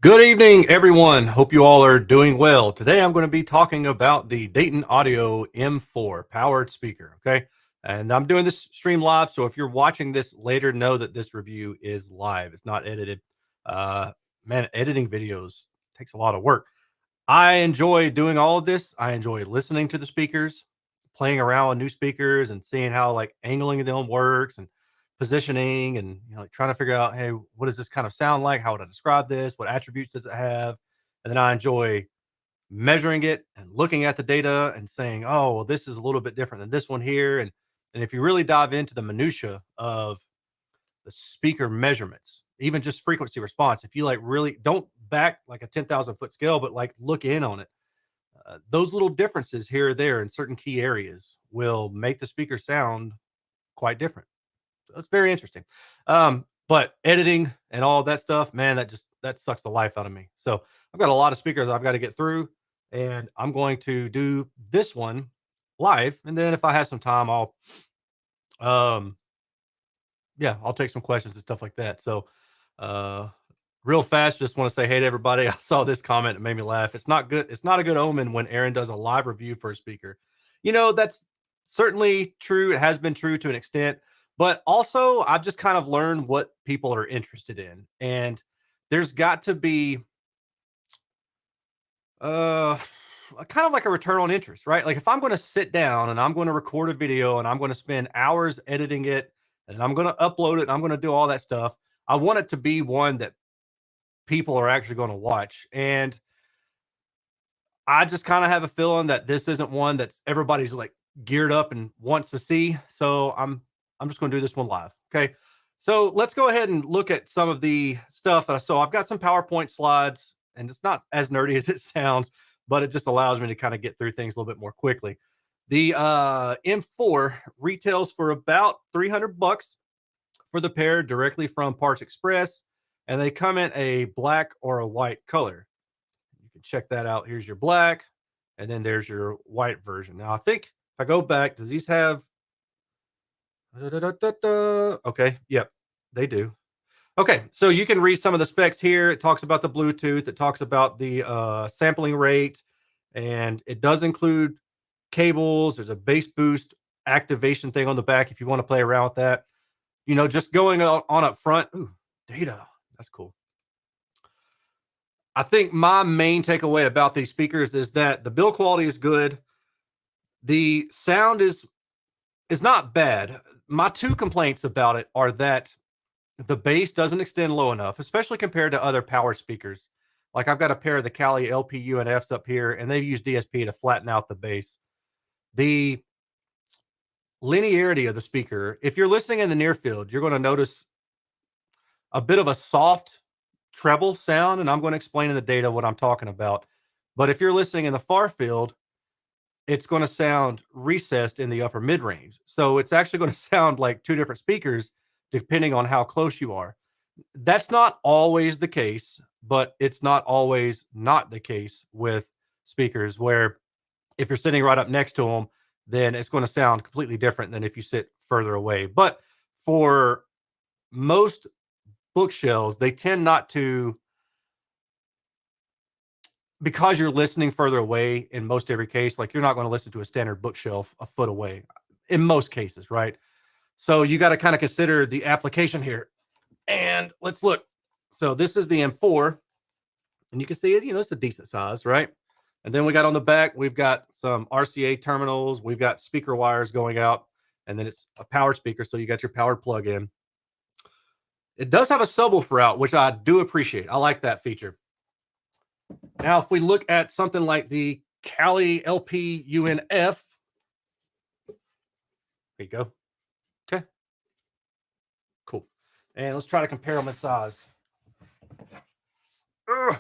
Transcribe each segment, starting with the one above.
Good evening, everyone. Hope you all are doing well. Today, I'm going to be talking about the Dayton Audio M4 powered speaker. Okay. And I'm doing this stream live. So if you're watching this later, know that this review is live. It's not edited. Uh, Man, editing videos takes a lot of work. I enjoy doing all of this. I enjoy listening to the speakers, playing around with new speakers and seeing how like angling them works and positioning and like trying to figure out, hey, what does this kind of sound like? How would I describe this? What attributes does it have? And then I enjoy measuring it and looking at the data and saying, oh, well, this is a little bit different than this one here. And if you really dive into the minutia of the speaker measurements, even just frequency response, if you like really don't back like a 10,000-foot scale, but like look in on it, those little differences here or there in certain key areas will make the speaker sound quite different. So it's very interesting. But editing and all that stuff, man, that sucks the life out of me. So I've got a lot of speakers I've got to get through, and I'm going to do this one live. And then if I have some time, um I'll take some questions and stuff like that. So uh real fast, just want to say hey to everybody. I saw this comment, it made me laugh. It's not good, it's not a good omen when Erin does a live review for a speaker. That's certainly true. It has been true to an extent, but also I've just kind of learned what people are interested in. And there's got to be uh kind of like a return on interest, right? Like if I'm going to sit down and I'm going to record a video and I'm going to spend hours editing it and I'm going to upload it and I'm going to do all that stuff, I want it to be one that people are actually going to watch. And I just kind of have a feeling that this isn't one that's everybody's like geared up and wants to see. So I'm just going to do this one live. Okay. So let's go ahead and look at some of the stuff that I saw. I've got some PowerPoint slides, and it's not as nerdy as it sounds, but it just allows me to kind of get through things a little bit more quickly. The M4 retails for about $300 for the pair directly from Parts Express, and they come in a black or a white color. You can check that out. Here's your black, and then there's your white version. Now, I think if I go back, does these have? Okay, yep, they do. Okay, so you can read some of the specs here. It talks about the Bluetooth. It talks about the sampling rate, and it does include cables. There's a bass boost activation thing on the back if you want to play around with that. Just going on up front. Ooh, data. That's cool. I think my main takeaway about these speakers is that the build quality is good. The sound is not bad. My two complaints about it are that the bass doesn't extend low enough, especially compared to other power speakers. Like I've got a pair of the Kali LP UNFs up here, and they've used DSP to flatten out the bass. The linearity of the speaker, if you're listening in the near field, you're going to notice a bit of a soft treble sound, and I'm going to explain in the data what I'm talking about. But if you're listening in the far field, it's going to sound recessed in the upper mid range. So it's actually going to sound like two different speakers depending on how close you are. That's not always the case, but it's not always not the case with speakers where if you're sitting right up next to them, then it's going to sound completely different than if you sit further away. But for most bookshelves, they tend not to, because you're listening further away in most every case. Like you're not going to listen to a standard bookshelf a foot away in most cases, right? So you got to kind of consider the application here. And let's look. So this is the M4, and you can see it, it's a decent size, right? And then we got on the back, we've got some RCA terminals, we've got speaker wires going out, and then it's a power speaker, so you got your powered plug-in. It does have a subwoofer out, which I do appreciate. I like that feature. Now, if we look at something like the Kali LP UNF, there you go. Okay, cool. And let's try to compare them in size. Ugh.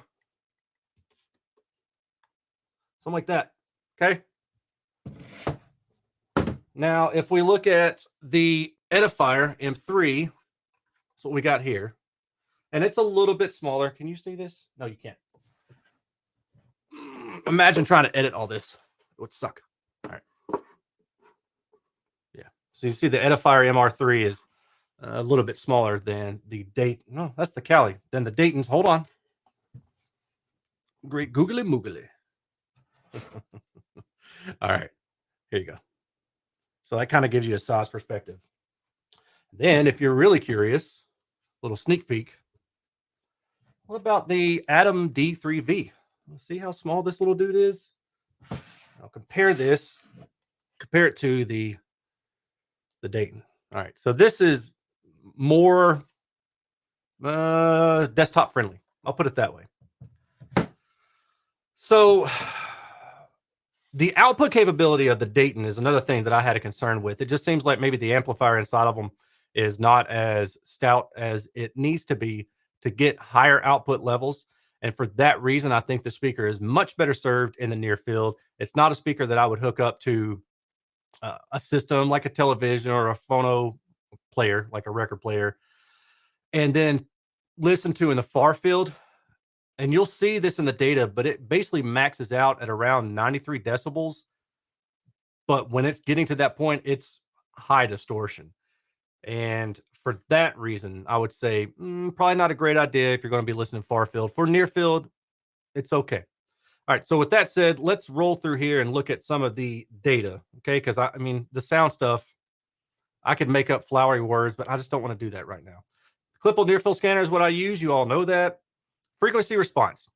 Something like that. Okay. Now, if we look at the Edifier M3, that's what we got here. And it's a little bit smaller. Can you see this? No, you can't. Imagine trying to edit all this. It would suck. All right. Yeah. So you see the Edifier MR3 is a little bit smaller than the Dayton. No, that's the Kali. Then the Dayton's, hold on. Great googly moogly. All right, here you go. So that kind of gives you a size perspective. Then, if you're really curious, little sneak peek. What about the Atom D3V? Let's see how small this little dude is. I'll compare it to the Dayton. All right, so this is more desktop friendly. I'll put it that way. So the output capability of the Dayton is another thing that I had a concern with. It just seems like maybe the amplifier inside of them is not as stout as it needs to be to get higher output levels. And for that reason, I think the speaker is much better served in the near field. It's not a speaker that I would hook up to a system like a television or a phono player, like a record player, and then listen to in the far field. And you'll see this in the data, but it basically maxes out at around 93 decibels. But when it's getting to that point, it's high distortion. And for that reason, I would say probably not a great idea if you're going to be listening far field. For near field, it's okay. All right. So with that said, let's roll through here and look at some of the data. Okay. Because I mean, the sound stuff, I could make up flowery words, but I just don't want to do that right now. Clipple near field scanner is what I use. You all know that. Frequency response.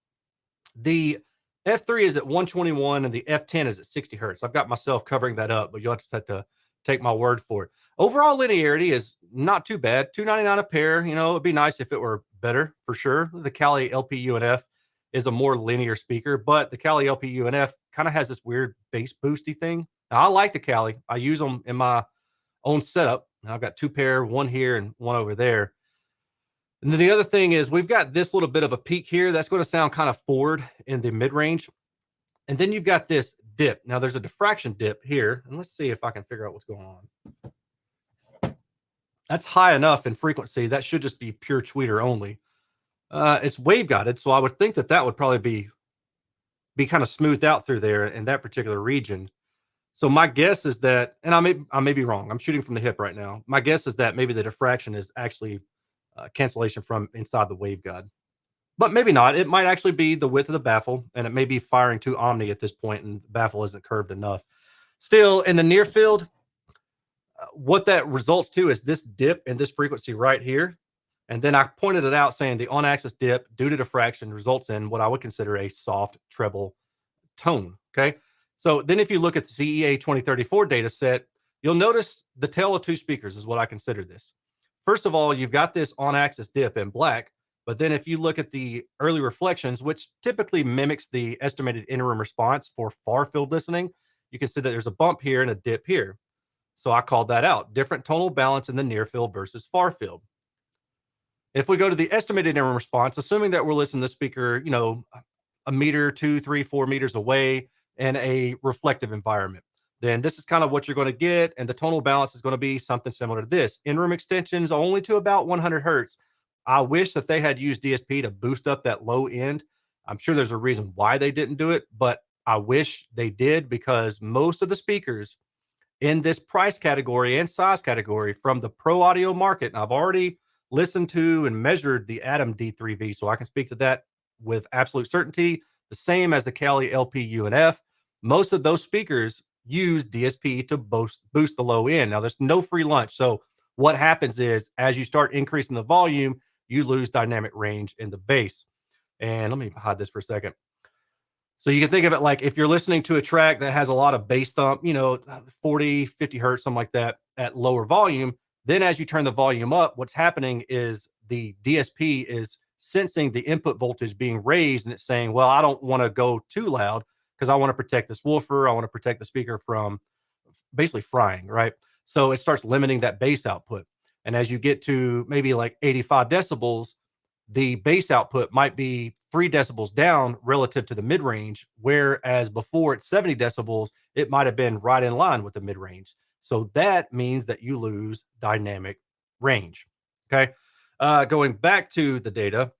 The F3 is at 121 and the F10 is at 60 hertz. I've got myself covering that up, but you'll just have to take my word for it. Overall linearity is not too bad. $2.99 a pair. You know, it'd be nice if it were better for sure. The Kali LP-UNF is a more linear speaker, but the Kali LP-UNF kind of has this weird bass boosty thing. Now, I like the Kali. I use them in my own setup. I've got two pair, one here and one over there. And then the other thing is we've got this little bit of a peak here. That's going to sound kind of forward in the mid-range. And then you've got this dip. Now there's a diffraction dip here. And let's see if I can figure out what's going on. That's high enough in frequency. That should just be pure tweeter only. It's waveguided, so I would think that that would probably be kind of smoothed out through there in that particular region. So my guess is that, and I may be wrong. I'm shooting from the hip right now. My guess is that maybe the diffraction is actually cancellation from inside the waveguide, but maybe not. It might actually be the width of the baffle, and it may be firing to omni at this point, and the baffle isn't curved enough. Still, in the near field, what that results to is this dip in this frequency right here. And then I pointed it out saying the on-axis dip due to diffraction results in what I would consider a soft treble tone. Okay. So then if you look at the CEA 2034 data set, you'll notice the tail of two speakers is what I consider this. First of all, you've got this on-axis dip in black, but then if you look at the early reflections, which typically mimics the estimated interim response for far field listening, you can see that there's a bump here and a dip here. So I called that out. Different tonal balance in the near field versus far field. If we go to the estimated interim response, assuming that we're listening to the speaker, you know, a meter, 2, 3, 4 meters away in a reflective environment, then this is kind of what you're going to get. And the tonal balance is going to be something similar to this. In-room extensions only to about 100 hertz. I wish that they had used DSP to boost up that low end. I'm sure there's a reason why they didn't do it, but I wish they did, because most of the speakers in this price category and size category from the pro audio market, and I've already listened to and measured the Atom D3V, so I can speak to that with absolute certainty, the same as the Kali LP-UNF. Most of those speakers use DSP to boost the low end. Now, there's no free lunch. So what happens is as you start increasing the volume, you lose dynamic range in the bass. And let me hide this for a second. So you can think of it like if you're listening to a track that has a lot of bass thump, you know, 40, 50 hertz, something like that at lower volume, then as you turn the volume up, what's happening is the DSP is sensing the input voltage being raised, and it's saying, well, I don't want to go too loud because I want to protect this woofer. I want to protect the speaker from basically frying, right? So it starts limiting that bass output. And as you get to maybe like 85 decibels, the bass output might be 3 decibels down relative to the mid-range, whereas before at 70 decibels, it might have been right in line with the mid-range. So that means that you lose dynamic range. Okay. Going back to the data,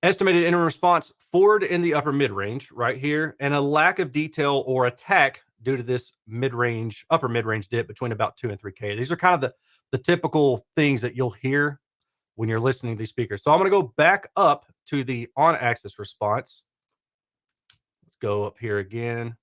estimated interim response forward in the upper mid-range right here, and a lack of detail or attack due to this mid-range, upper mid-range dip between about 2 and 3K. These are kind of the typical things that you'll hear when you're listening to these speakers. So I'm going to go back up to the on-axis response, let's go up here again.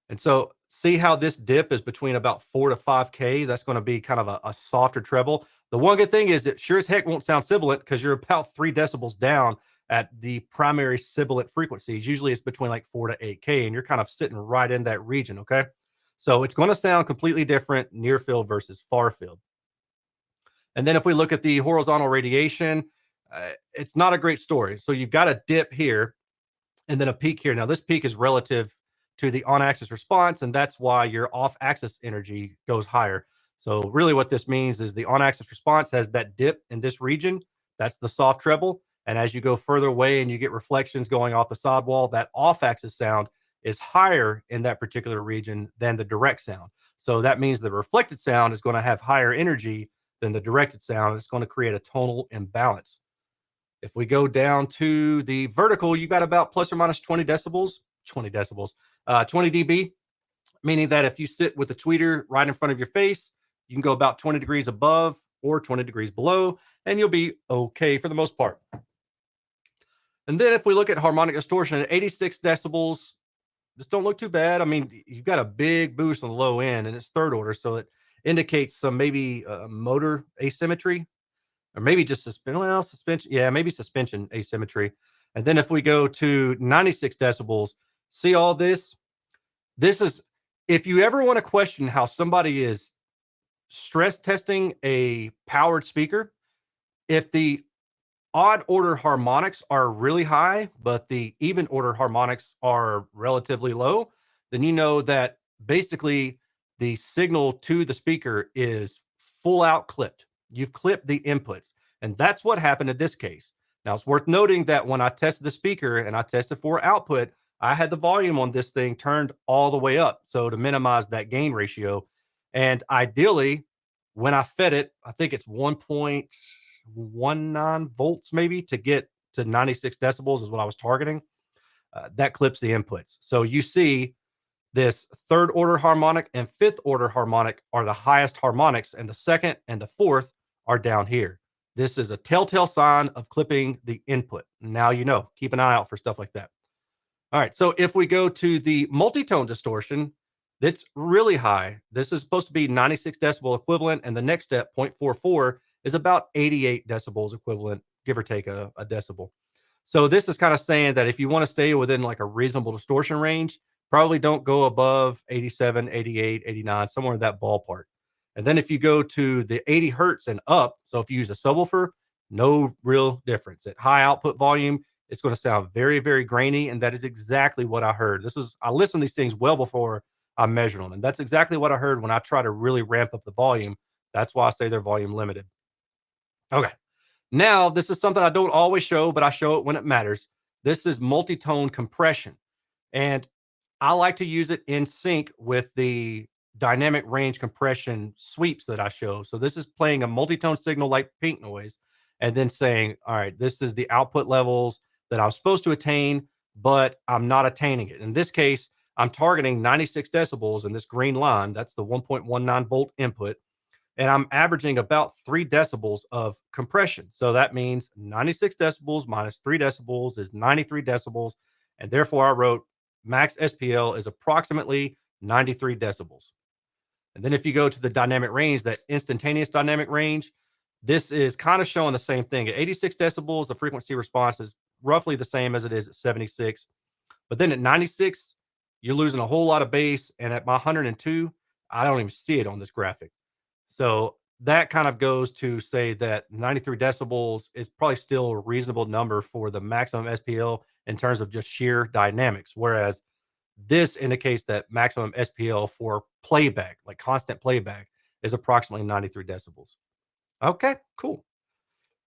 And so see how this dip is between about 4 to 5K. That's going to be kind of a softer treble. The one good thing is it sure as heck won't sound sibilant because you're about 3 decibels down at the primary sibilant frequencies. Usually it's between like 4 to 8K, and you're kind of sitting right in that region. Okay. So it's going to sound completely different near field versus far field. And then if we look at the horizontal radiation, it's not a great story. So you've got a dip here and then a peak here. Now, this peak is relative to the on-axis response, and that's why your off-axis energy goes higher. So really what this means is the on-axis response has that dip in this region. That's the soft treble. And as you go further away and you get reflections going off the sidewall, that off-axis sound is higher in that particular region than the direct sound. So that means the reflected sound is going to have higher energy than the directed sound. It's going to create a tonal imbalance. If we go down to the vertical, you got about plus or minus 20 decibels, 20 decibels, 20 dB, meaning that if you sit with the tweeter right in front of your face, you can go about 20 degrees above or 20 degrees below, and you'll be okay for the most part. And then if we look at harmonic distortion at 86 decibels, this don't look too bad. I mean, you've got a big boost on the low end, and it's third order, so it indicates some maybe motor asymmetry, or maybe just suspension. Well, suspension. Yeah, maybe suspension asymmetry. And then if we go to 96 decibels, see all this? This is, if you ever want to question how somebody is stress testing a powered speaker, if the odd order harmonics are really high, but the even order harmonics are relatively low, then you know that basically the signal to the speaker is full out clipped. You've clipped the inputs. And that's what happened in this case. Now, it's worth noting that when I tested the speaker and I tested for output, I had the volume on this thing turned all the way up. So to minimize that gain ratio. And ideally, when I fed it, I think it's 1.19 volts maybe to get to 96 decibels is what I was targeting. That clips the inputs. So you see this third order harmonic and fifth order harmonic are the highest harmonics, and the second and the fourth are down here. This is a telltale sign of clipping the input. Now you know, keep an eye out for stuff like that. All right, so if we go to the multitone distortion, that's really high. This is supposed to be 96 decibel equivalent, and the next step, 0.44, is about 88 decibels equivalent, give or take a decibel. So this is kind of saying that if you want to stay within like a reasonable distortion range, probably don't go above 87, 88, 89, somewhere in that ballpark. And then if you go to the 80 hertz and up, so if you use a subwoofer, no real difference. At high output volume, it's going to sound very, very grainy. And that is exactly what I heard. I listened to these things well before I measured them. And that's exactly what I heard when I try to really ramp up the volume. That's why I say they're volume limited. Okay. Now, this is something I don't always show, but I show it when it matters. This is multi-tone compression. And I like to use it in sync with the dynamic range compression sweeps that I show. So this is playing a multi-tone signal like pink noise and then saying, all right, this is the output levels that I'm supposed to attain, but I'm not attaining it. In this case, I'm targeting 96 decibels in this green line. That's the 1.19 volt input. And I'm averaging about 3 decibels of compression. So that means 96 decibels minus 3 decibels is 93 decibels. And therefore, I wrote max SPL is approximately 93 decibels. And then if you go to the dynamic range, that instantaneous dynamic range, this is kind of showing the same thing. At 86 decibels, the frequency response is roughly the same as it is at 76. But then at 96, you're losing a whole lot of bass. And at my 102, I don't even see it on this graphic. So that kind of goes to say that 93 decibels is probably still a reasonable number for the maximum SPL in terms of just sheer dynamics. Whereas this indicates that maximum SPL for playback, like constant playback, is approximately 93 decibels. Okay, cool.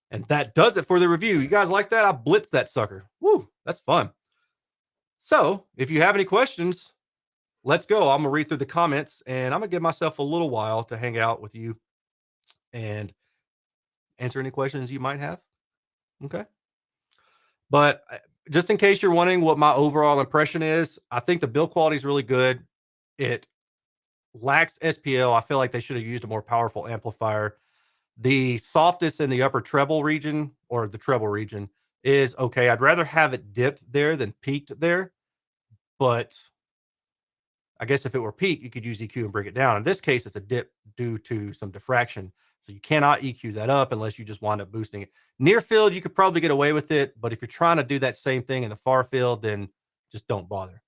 And that does it for the review. You guys like that? I blitzed that sucker. Woo, that's fun. So if you have any questions, let's go. I'm going to read through the comments, and I'm going to give myself a little while to hang out with you and answer any questions you might have. Okay. But just in case you're wondering what my overall impression is, I think the build quality is really good. It lacks SPL. I feel like they should have used a more powerful amplifier. The softness in the upper treble region or the treble region is okay. I'd rather have it dipped there than peaked there, but I guess if it were peak, you could use EQ and bring it down. In this case, it's a dip due to some diffraction. So you cannot EQ that up unless you just wind up boosting it. Near field, you could probably get away with it, but if you're trying to do that same thing in the far field, then just don't bother.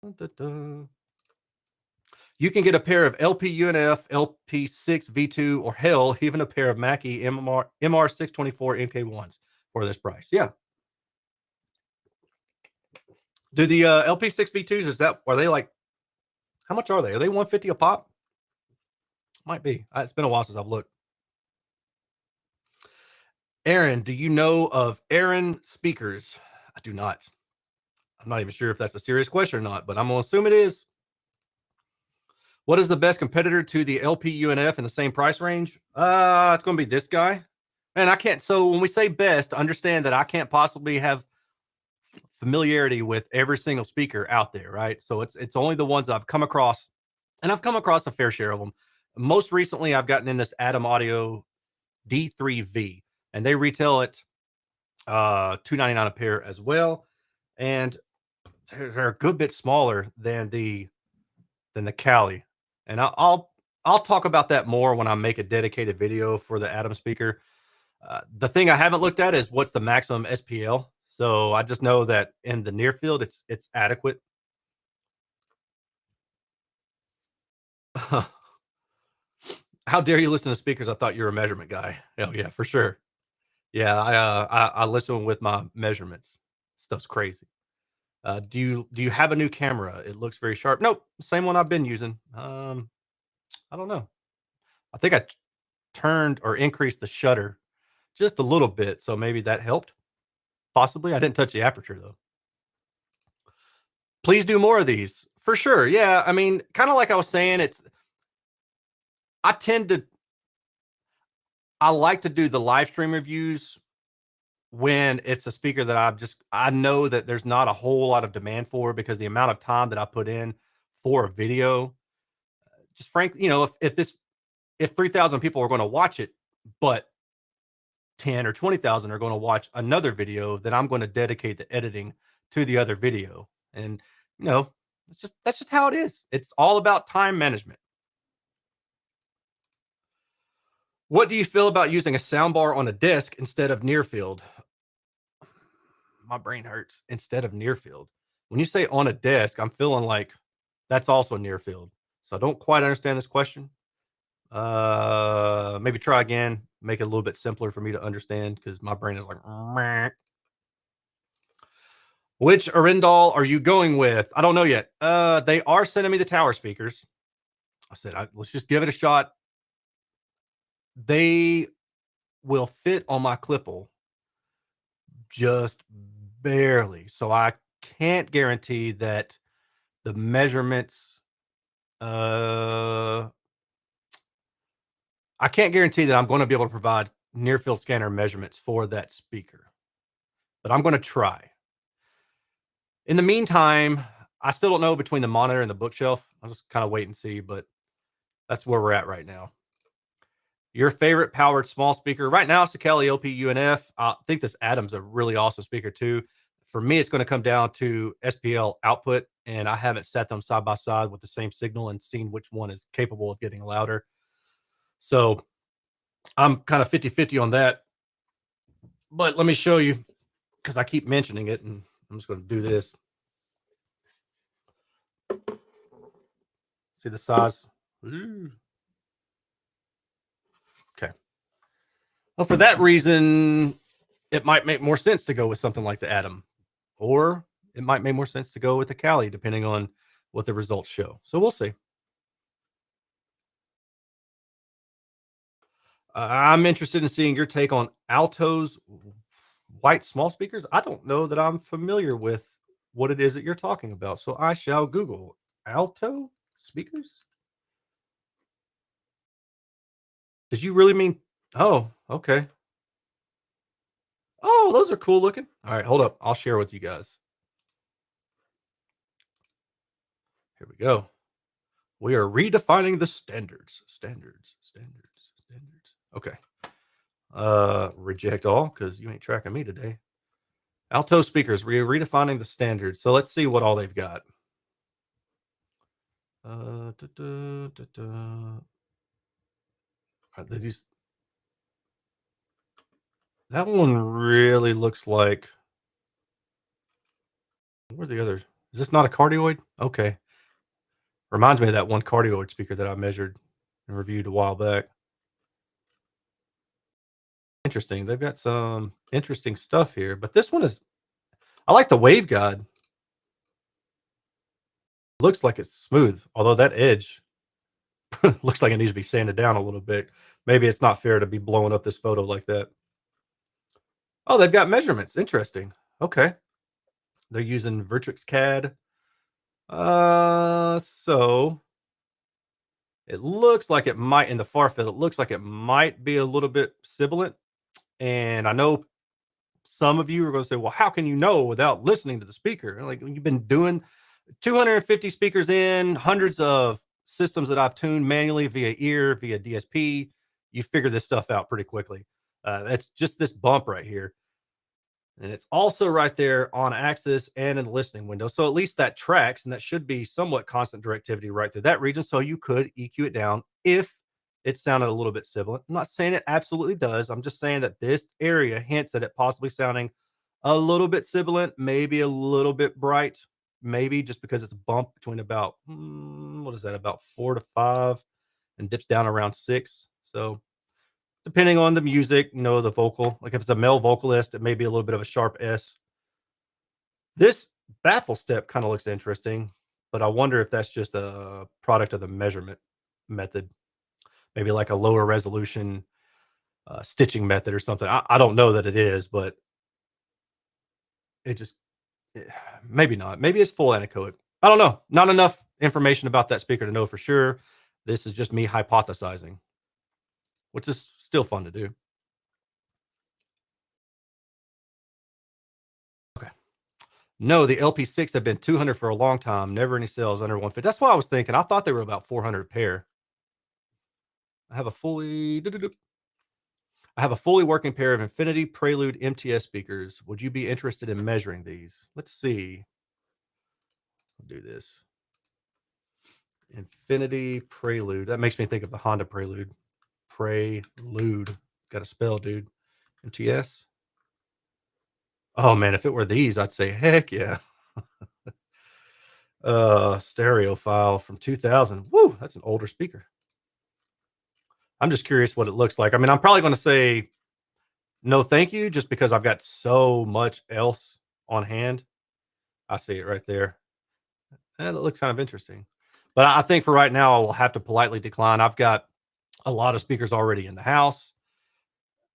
Dun, dun, dun. You can get a pair of LP UNF, LP6 V2, or hell, even a pair of Mackie MR624 MK1s for this price. Yeah. Do the LP6 V2s, are they like, how much are they? Are they 150 a pop? Might be. It's been a while since I've looked. Erin, do you know of Erin speakers? I do not. I'm not even sure if that's a serious question or not, but I'm going to assume it is. What is the best competitor to the LP UNF in the same price range? It's going to be this guy. And I can't. So when we say best, understand that I can't possibly have familiarity with every single speaker out there, right? So it's only the ones I've come across, and I've come across a fair share of them. Most recently, I've gotten in this Adam Audio D3V, and they retail at $299 a pair as well, and they're a good bit smaller than the Cali. And I'll talk about that more when I make a dedicated video for the Adam speaker. The thing I haven't looked at is what's the maximum SPL. So I just know that in the near field, it's adequate. How dare you listen to speakers? I thought you were a measurement guy. Oh yeah, for sure. Yeah, I listen with my measurements. Stuff's crazy. Do you have a new camera? It looks very sharp. Nope, same one I've been using. I don't know. I think I turned or increased the shutter just a little bit, so maybe that helped. Possibly. I didn't touch the aperture though. Please do more of these for sure. Yeah, I mean, kind of like I was saying, I tend to I like to do the live stream reviews when it's a speaker that I know that there's not a whole lot of demand for, because the amount of time that I put in for a video, just frankly, if 3,000 people are going to watch it, but 10 or 20,000 are going to watch another video, then I'm going to dedicate the editing to the other video. And that's just how it is. It's all about time management. What do you feel about using a soundbar on a disc instead of near field? My brain hurts. Instead of near field. When you say on a desk, I'm feeling like that's also near field. So I don't quite understand this question. Maybe try again, make it a little bit simpler for me to understand, because my brain is like, meh. Which Arendal are you going with? I don't know yet. They are sending me the tower speakers. I said, let's just give it a shot. They will fit on my Clipple just barely. So I can't guarantee that the measurements, I can't guarantee that I'm going to be able to provide near field scanner measurements for that speaker, but I'm going to try. In the meantime, I still don't know between the monitor and the bookshelf. I'll just kind of wait and see, but that's where we're at right now. Your favorite powered small speaker right now is the Kelly LP UNF. I think this Adam's a really awesome speaker too. For me, it's going to come down to SPL output, and I haven't set them side by side with the same signal and seen which one is capable of getting louder. So I'm kind of 50-50 on that. But let me show you, because I keep mentioning it, and I'm just going to do this. See the size? Ooh. Okay. Well, for that reason, it might make more sense to go with something like the Atom, or it might make more sense to go with the Kali, depending on what the results show. So we'll see. I'm interested in seeing your take on Alto's white small speakers. I don't know that I'm familiar with what it is that you're talking about, so I shall Google Alto speakers. Did you really mean? Oh, okay. Oh, those are cool looking. All right, hold up. I'll share with you guys. Here we go. We are redefining the standards. Okay. Reject all because you ain't tracking me today. Alto speakers, we're redefining the standards. So let's see what all they've got. Da, da, da, da. These, that one really looks like. Where's the other? Is this not a cardioid? Okay. Reminds me of that one cardioid speaker that I measured and reviewed a while back. Interesting. They've got some interesting stuff here, but this one is. I like the waveguide. Looks like it's smooth, although that edge looks like it needs to be sanded down a little bit. Maybe it's not fair to be blowing up this photo like that. Oh, they've got measurements. Interesting. Okay. They're using Vertex CAD. So it looks like it might in the far field. It looks like it might be a little bit sibilant. And I know some of you are going to say, "Well, how can you know without listening to the speaker?" Like you've been doing 250 speakers in hundreds of systems that I've tuned manually via ear, via DSP. You figure this stuff out pretty quickly. That's just this bump right here. And it's also right there on axis and in the listening window. So at least that tracks, and that should be somewhat constant directivity right through that region. So you could EQ it down if it sounded a little bit sibilant. I'm not saying it absolutely does. I'm just saying that this area hints at it possibly sounding a little bit sibilant, maybe a little bit bright, maybe just because it's a bump between about, what is that, about 4 to 5 and dips down around 6. So depending on the music, the vocal. Like if it's a male vocalist, it may be a little bit of a sharp S. This baffle step kind of looks interesting, but I wonder if that's just a product of the measurement method, maybe like a lower resolution stitching method or something. I don't know that it is, but it just eh, maybe not. Maybe it's full anechoic. I don't know. Not enough information about that speaker to know for sure. This is just me hypothesizing, which is still fun to do. Okay. No, the LP6 have been 200 for a long time. Never any sales under 150. That's what I was thinking. I thought they were about 400 a pair. I have a fully I have a fully working pair of Infinity Prelude MTS speakers. Would you be interested in measuring these? Let's see. I'll do this. Infinity Prelude. That makes me think of the Honda Prelude. Prelude. Got to spell, dude. MTS. Oh man, if it were these, I'd say heck yeah. Stereo file from 2000. Woo, that's an older speaker. I'm just curious what it looks like. I mean, I'm probably going to say no, thank you, just because I've got so much else on hand. I see it right there. And it looks kind of interesting. But I think for right now, I will have to politely decline. I've got a lot of speakers already in the house,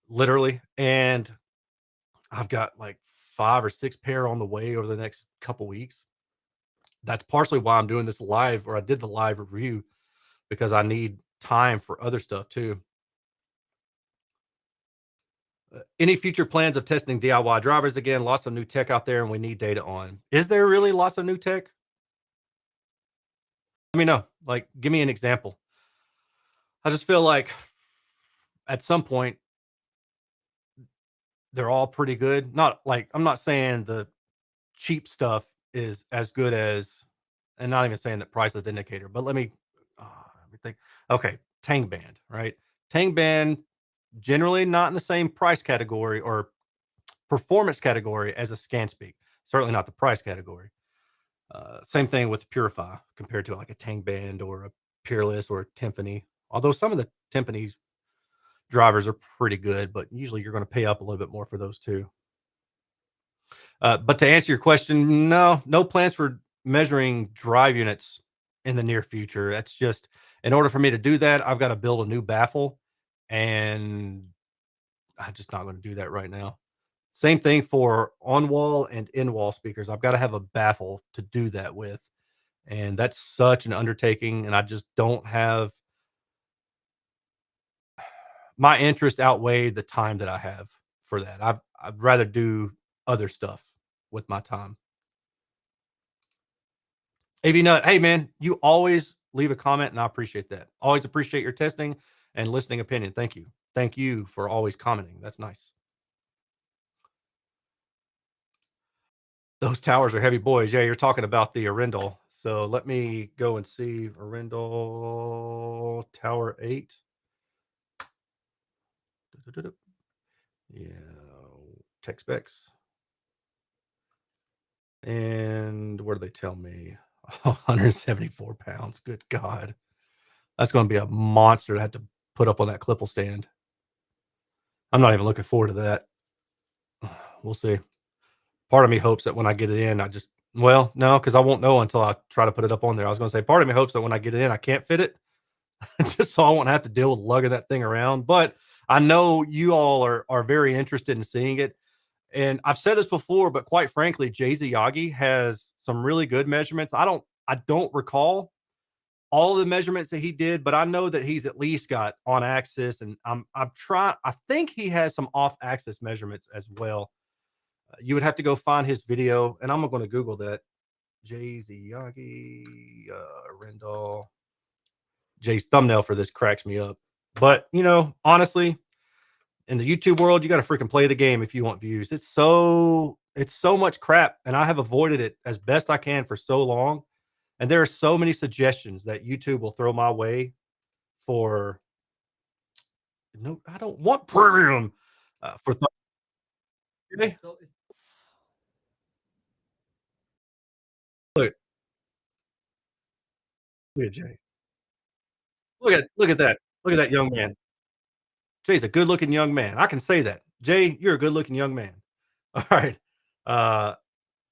literally. And I've got like 5 or 6 pair on the way over the next couple weeks. That's partially why I'm doing this live, or I did the live review, because I need time for other stuff too. Any future plans of testing DIY drivers again? Lots of new tech out there, and we need data on. Is there really lots of new tech? Let me know. Like, give me an example. I just feel like at some point they're all pretty good. Not like I'm not saying the cheap stuff is as good as, and not even saying that price is the indicator. But let me think. Okay, Tang Band, right? Tang Band generally not in the same price category or performance category as a ScanSpeak. Certainly not the price category. Same thing with Purify compared to like a Tang Band or a Peerless or a Timpani. Although some of the Timpani drivers are pretty good, but usually you're going to pay up a little bit more for those too. But to answer your question, no plans for measuring drive units in the near future. That's just in order for me to do that, I've got to build a new baffle, and I'm just not going to do that right now. Same thing for on wall and in wall speakers. I've got to have a baffle to do that with. And that's such an undertaking. And I just don't have my interest outweigh the time that I have for that. I'd rather do other stuff with my time. AV Nut, hey man, you always leave a comment and I appreciate that. Always appreciate your testing and listening opinion. Thank you. thank you for always commenting. That's nice. Those towers are heavy boys. Yeah, you're talking about the Arundel. So let me go and see Arundel Tower 8. Yeah, tech specs. And what do they tell me? 174 pounds. Good God. That's going to be a monster to have to put up on that clipple stand. I'm not even looking forward to that. We'll see. Part of me hopes that when I get it in, well, no, because I won't know until I try to put it up on there. I was going to say, part of me hopes that when I get it in, I can't fit it, just so I won't have to deal with lugging that thing around. But I know you all are very interested in seeing it. And I've said this before, but quite frankly, Jay Ziyagi has some really good measurements. I don't recall all of the measurements that he did, but I know that he's at least got on axis, and I'm trying. I think he has some off axis measurements as well. You would have to go find his video, and I'm going to Google that. Jay Ziyagi, Rendell. Jay's thumbnail for this cracks me up. But honestly, in the YouTube world, you got to freaking play the game if you want views. It's so much crap, and I have avoided it as best I can for so long. And there are so many suggestions that YouTube will throw my way for no, I don't want premium for okay? Look, look at Jay. Look at that. Look at that young man. Jay's a good looking young man. I can say that. Jay, you're a good looking young man. All right. Uh,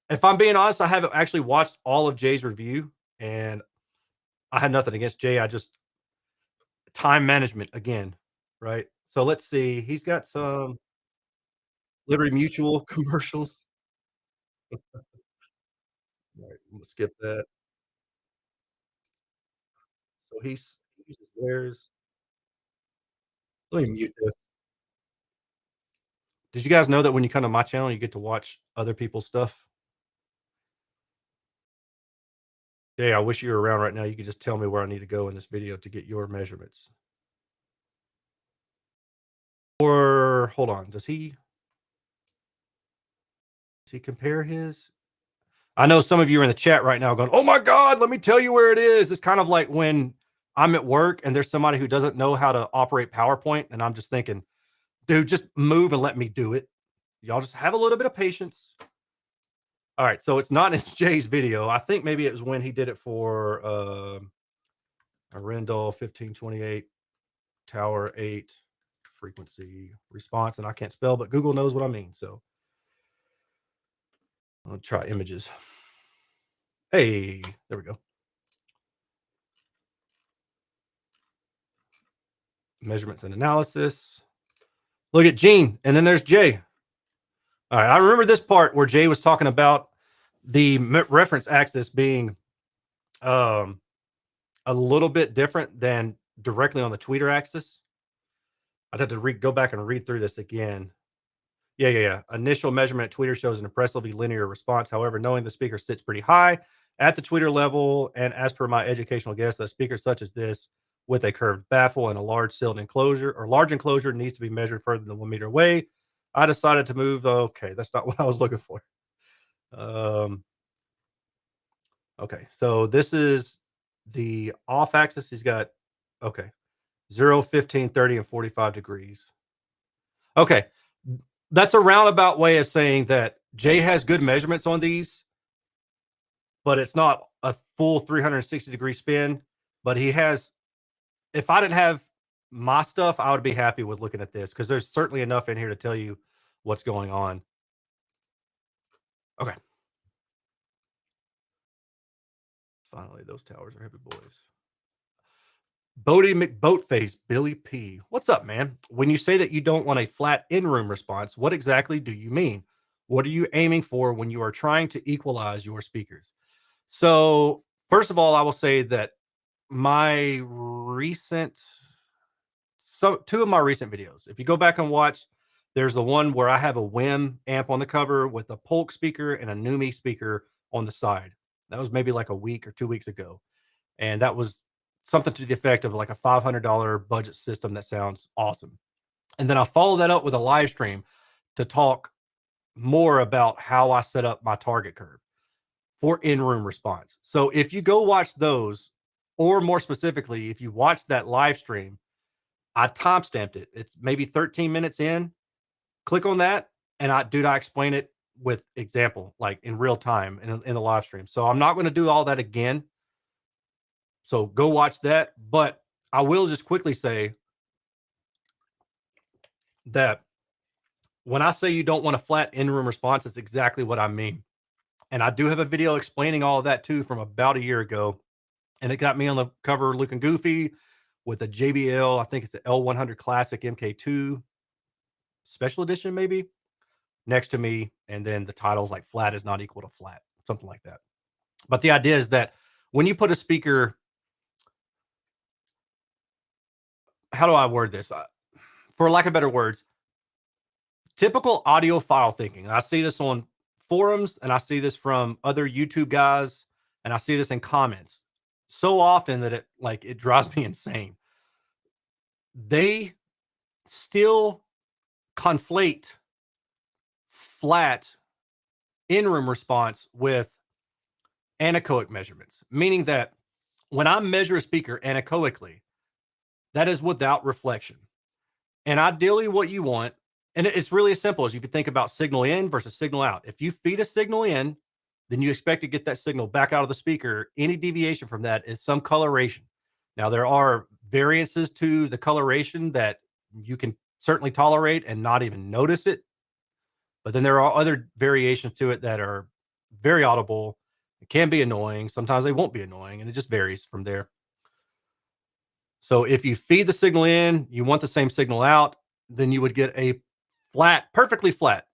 if I'm being honest, I haven't actually watched all of Jay's review, and I had nothing against Jay. I just time management again, right? So let's see. He's got some Liberty Mutual commercials. All right, I'm gonna skip that. So he uses theirs. Let me mute this. Did you guys know that when you come to my channel, you get to watch other people's stuff? Jay, I wish you were around right now. You could just tell me where I need to go in this video to get your measurements. Or hold on, does he compare his? I know some of you are in the chat right now going, "Oh my God, let me tell you where it is." It's kind of like when I'm at work and there's somebody who doesn't know how to operate PowerPoint, and I'm just thinking, dude, just move and let me do it. Y'all just have a little bit of patience. All right, so it's not in Jay's video. I think maybe it was when he did it for a Rendell 1528 Tower 8 frequency response, and I can't spell, but Google knows what I mean. So I'll try images. Hey, there we go. Measurements and analysis. Look at Gene, and then there's Jay. All right, I remember this part where Jay was talking about the reference axis being um, a little bit different than directly on the tweeter axis. I'd have to go back and read through this again. Yeah. Initial measurement tweeter shows an impressively linear response. However, knowing the speaker sits pretty high at the tweeter level, and as per my educational guess, a speaker such as this with a curved baffle and a large sealed enclosure or large enclosure needs to be measured further than 1 meter away. I decided to move. Okay, that's not what I was looking for. Um, okay, so this is the off axis. He's got okay 0, 15, 30, and 45 degrees. Okay, that's a roundabout way of saying that Jay has good measurements on these, but it's not a full 360-degree spin. But he has, if I didn't have my stuff, I would be happy with looking at this because there's certainly enough in here to tell you what's going on. Okay. Finally, those towers are heavy boys. Bodie McBoatface, Billy P. What's up, man? When you say that you don't want a flat in-room response, what exactly do you mean? What are you aiming for when you are trying to equalize your speakers? So, first of all, I will say that my recent, two of my recent videos, if you go back and watch, there's the one where I have a WIM amp on the cover with a Polk speaker and a Numi speaker on the side. That was maybe like a week or 2 weeks ago. And that was something to the effect of like a $500 budget system that sounds awesome. And then I follow that up with a live stream to talk more about how I set up my target curve for in-room response. So if you go watch those, or more specifically, if you watch that live stream, I timestamped it. It's maybe 13 minutes in. Click on that, and I explain it with example, like in real time in the live stream. So I'm not going to do all that again. So go watch that. But I will just quickly say that when I say you don't want a flat in-room response, that's exactly what I mean. And I do have a video explaining all of that too from about a year ago. And it got me on the cover looking goofy with a JBL, I think it's an L100 Classic MK2 Special Edition, maybe, next to me. And then the title's like flat is not equal to flat, something like that. But the idea is that when you put a speaker, how do I word this? For lack of better words, typical audiophile thinking. I see this on forums and I see this from other YouTube guys and I see this in comments so often that it drives me insane. They still conflate flat in-room response with anechoic measurements, meaning that when I measure a speaker anechoically, that is without reflection. And ideally what you want, and it's really as simple as you can think about signal in versus signal out. If you feed a signal in, then you expect to get that signal back out of the speaker. Any deviation from that is some coloration. Now, there are variances to the coloration that you can certainly tolerate and not even notice it. But then there are other variations to it that are very audible. It can be annoying. Sometimes they won't be annoying, and it just varies from there. So if you feed the signal in, you want the same signal out, then you would get a flat, perfectly flat,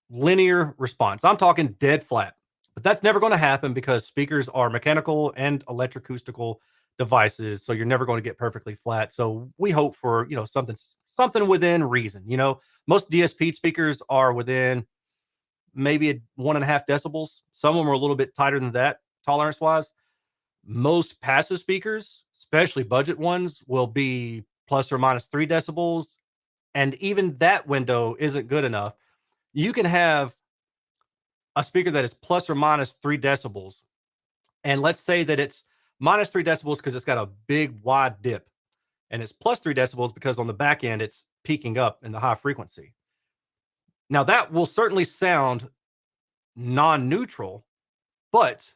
linear response. I'm talking dead flat. But that's never going to happen because speakers are mechanical and electroacoustical devices, so you're never going to get perfectly flat. So we hope for, something within reason. Most DSP speakers are within maybe 1.5 decibels. Some of them are a little bit tighter than that, tolerance wise. Most passive speakers, especially budget ones, will be plus or minus 3 decibels. And even that window isn't good enough. You can have a speaker that is plus or minus 3 decibels. And let's say that it's minus 3 decibels because it's got a big wide dip. And it's plus 3 decibels because on the back end, it's peaking up in the high frequency. Now, that will certainly sound non-neutral, but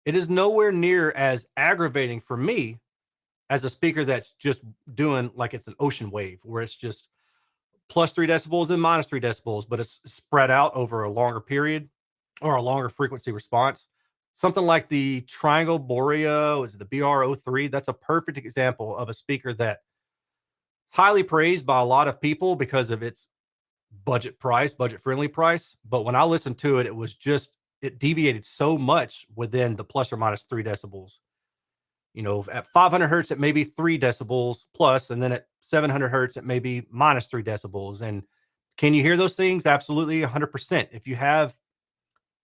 it is nowhere near as aggravating for me as a speaker that's just doing like it's an ocean wave, where it's just plus 3 decibels and minus 3 decibels, but it's spread out over a longer period or a longer frequency response. Something like the Triangle Borea, is it the BR03? That's a perfect example of a speaker that's highly praised by a lot of people because of its budget friendly price. But when I listened to it, it deviated so much within the plus or minus 3 decibels. At 500 hertz, it may be 3 decibels plus, and then at 700 hertz, it may be minus 3 decibels. And can you hear those things? Absolutely, 100%. If you have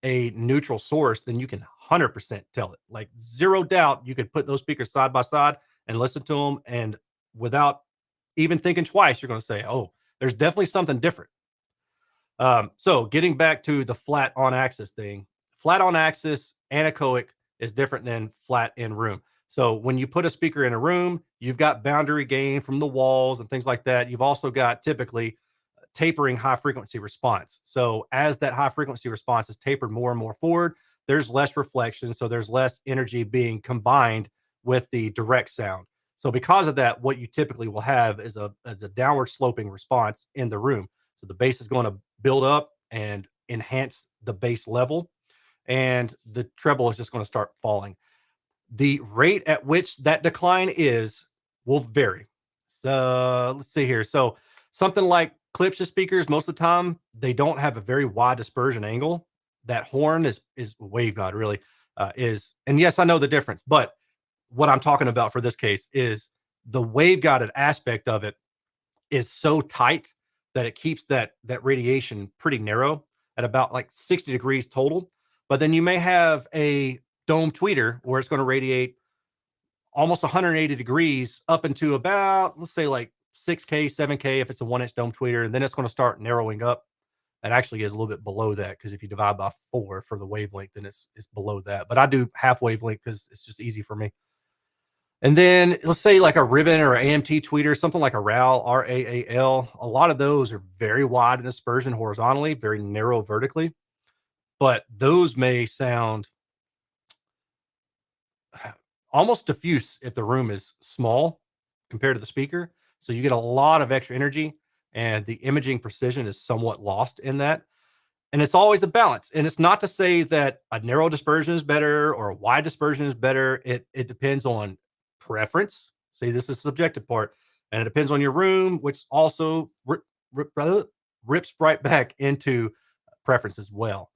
a neutral source, then you can 100% tell it. Like, zero doubt, you could put those speakers side by side and listen to them, and without even thinking twice, you're going to say, oh, there's definitely something different. So getting back to the flat on axis thing, flat on axis anechoic is different than flat in room. So when you put a speaker in a room, you've got boundary gain from the walls and things like that. You've also got typically tapering high frequency response. So as that high frequency response is tapered more and more forward, there's less reflection. So there's less energy being combined with the direct sound. So because of that, what you typically will have is a downward sloping response in the room. So the bass is going to build up and enhance the bass level, and the treble is just going to start falling. The rate at which that decline will vary. So let's see here. So something like Klipsch speakers, most of the time, they don't have a very wide dispersion angle. That horn is waveguide really is, and yes, I know the difference, but what I'm talking about for this case is the waveguided aspect of it is so tight that it keeps that radiation pretty narrow at about like 60 degrees total. But then you may have a dome tweeter where it's going to radiate almost 180 degrees up into about, let's say, like 6K, 7K if it's a 1-inch dome tweeter, and then it's going to start narrowing up. It actually is a little bit below that because if you divide by 4 for the wavelength, then it's below that. But I do half wavelength because it's just easy for me. And then let's say like a ribbon or AMT tweeter, something like a RAL, RAAL. A lot of those are very wide in dispersion horizontally, very narrow vertically. But those may sound almost diffuse if the room is small compared to the speaker. So you get a lot of extra energy, and the imaging precision is somewhat lost in that. And it's always a balance. And it's not to say that a narrow dispersion is better or a wide dispersion is better. It depends on preference. See, this is the subjective part. And it depends on your room, which also rips right back into preference as well.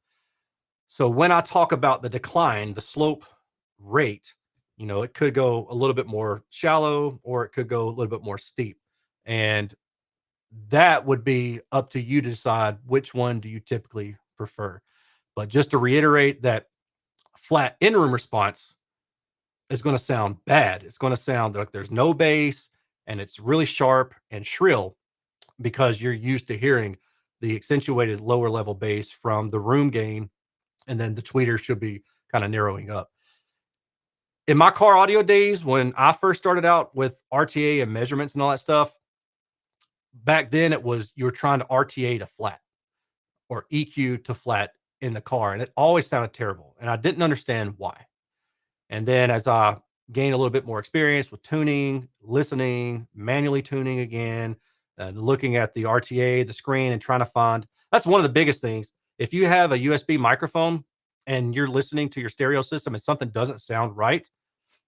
So when I talk about the decline, the slope rate, it could go a little bit more shallow or it could go a little bit more steep. And that would be up to you to decide which one do you typically prefer. But just to reiterate that flat in-room response is going to sound bad. It's going to sound like there's no bass and it's really sharp and shrill because you're used to hearing the accentuated lower level bass from the room gain, and then the tweeter should be kind of narrowing up. In my car audio days, when I first started out with RTA and measurements and all that stuff, back then it was you were trying to RTA to flat or EQ to flat in the car, and it always sounded terrible, and I didn't understand why. And then as I gained a little bit more experience with tuning, listening, manually tuning again, looking at the RTA, the screen, and trying to find, that's one of the biggest things. If you have a USB microphone and you're listening to your stereo system and something doesn't sound right,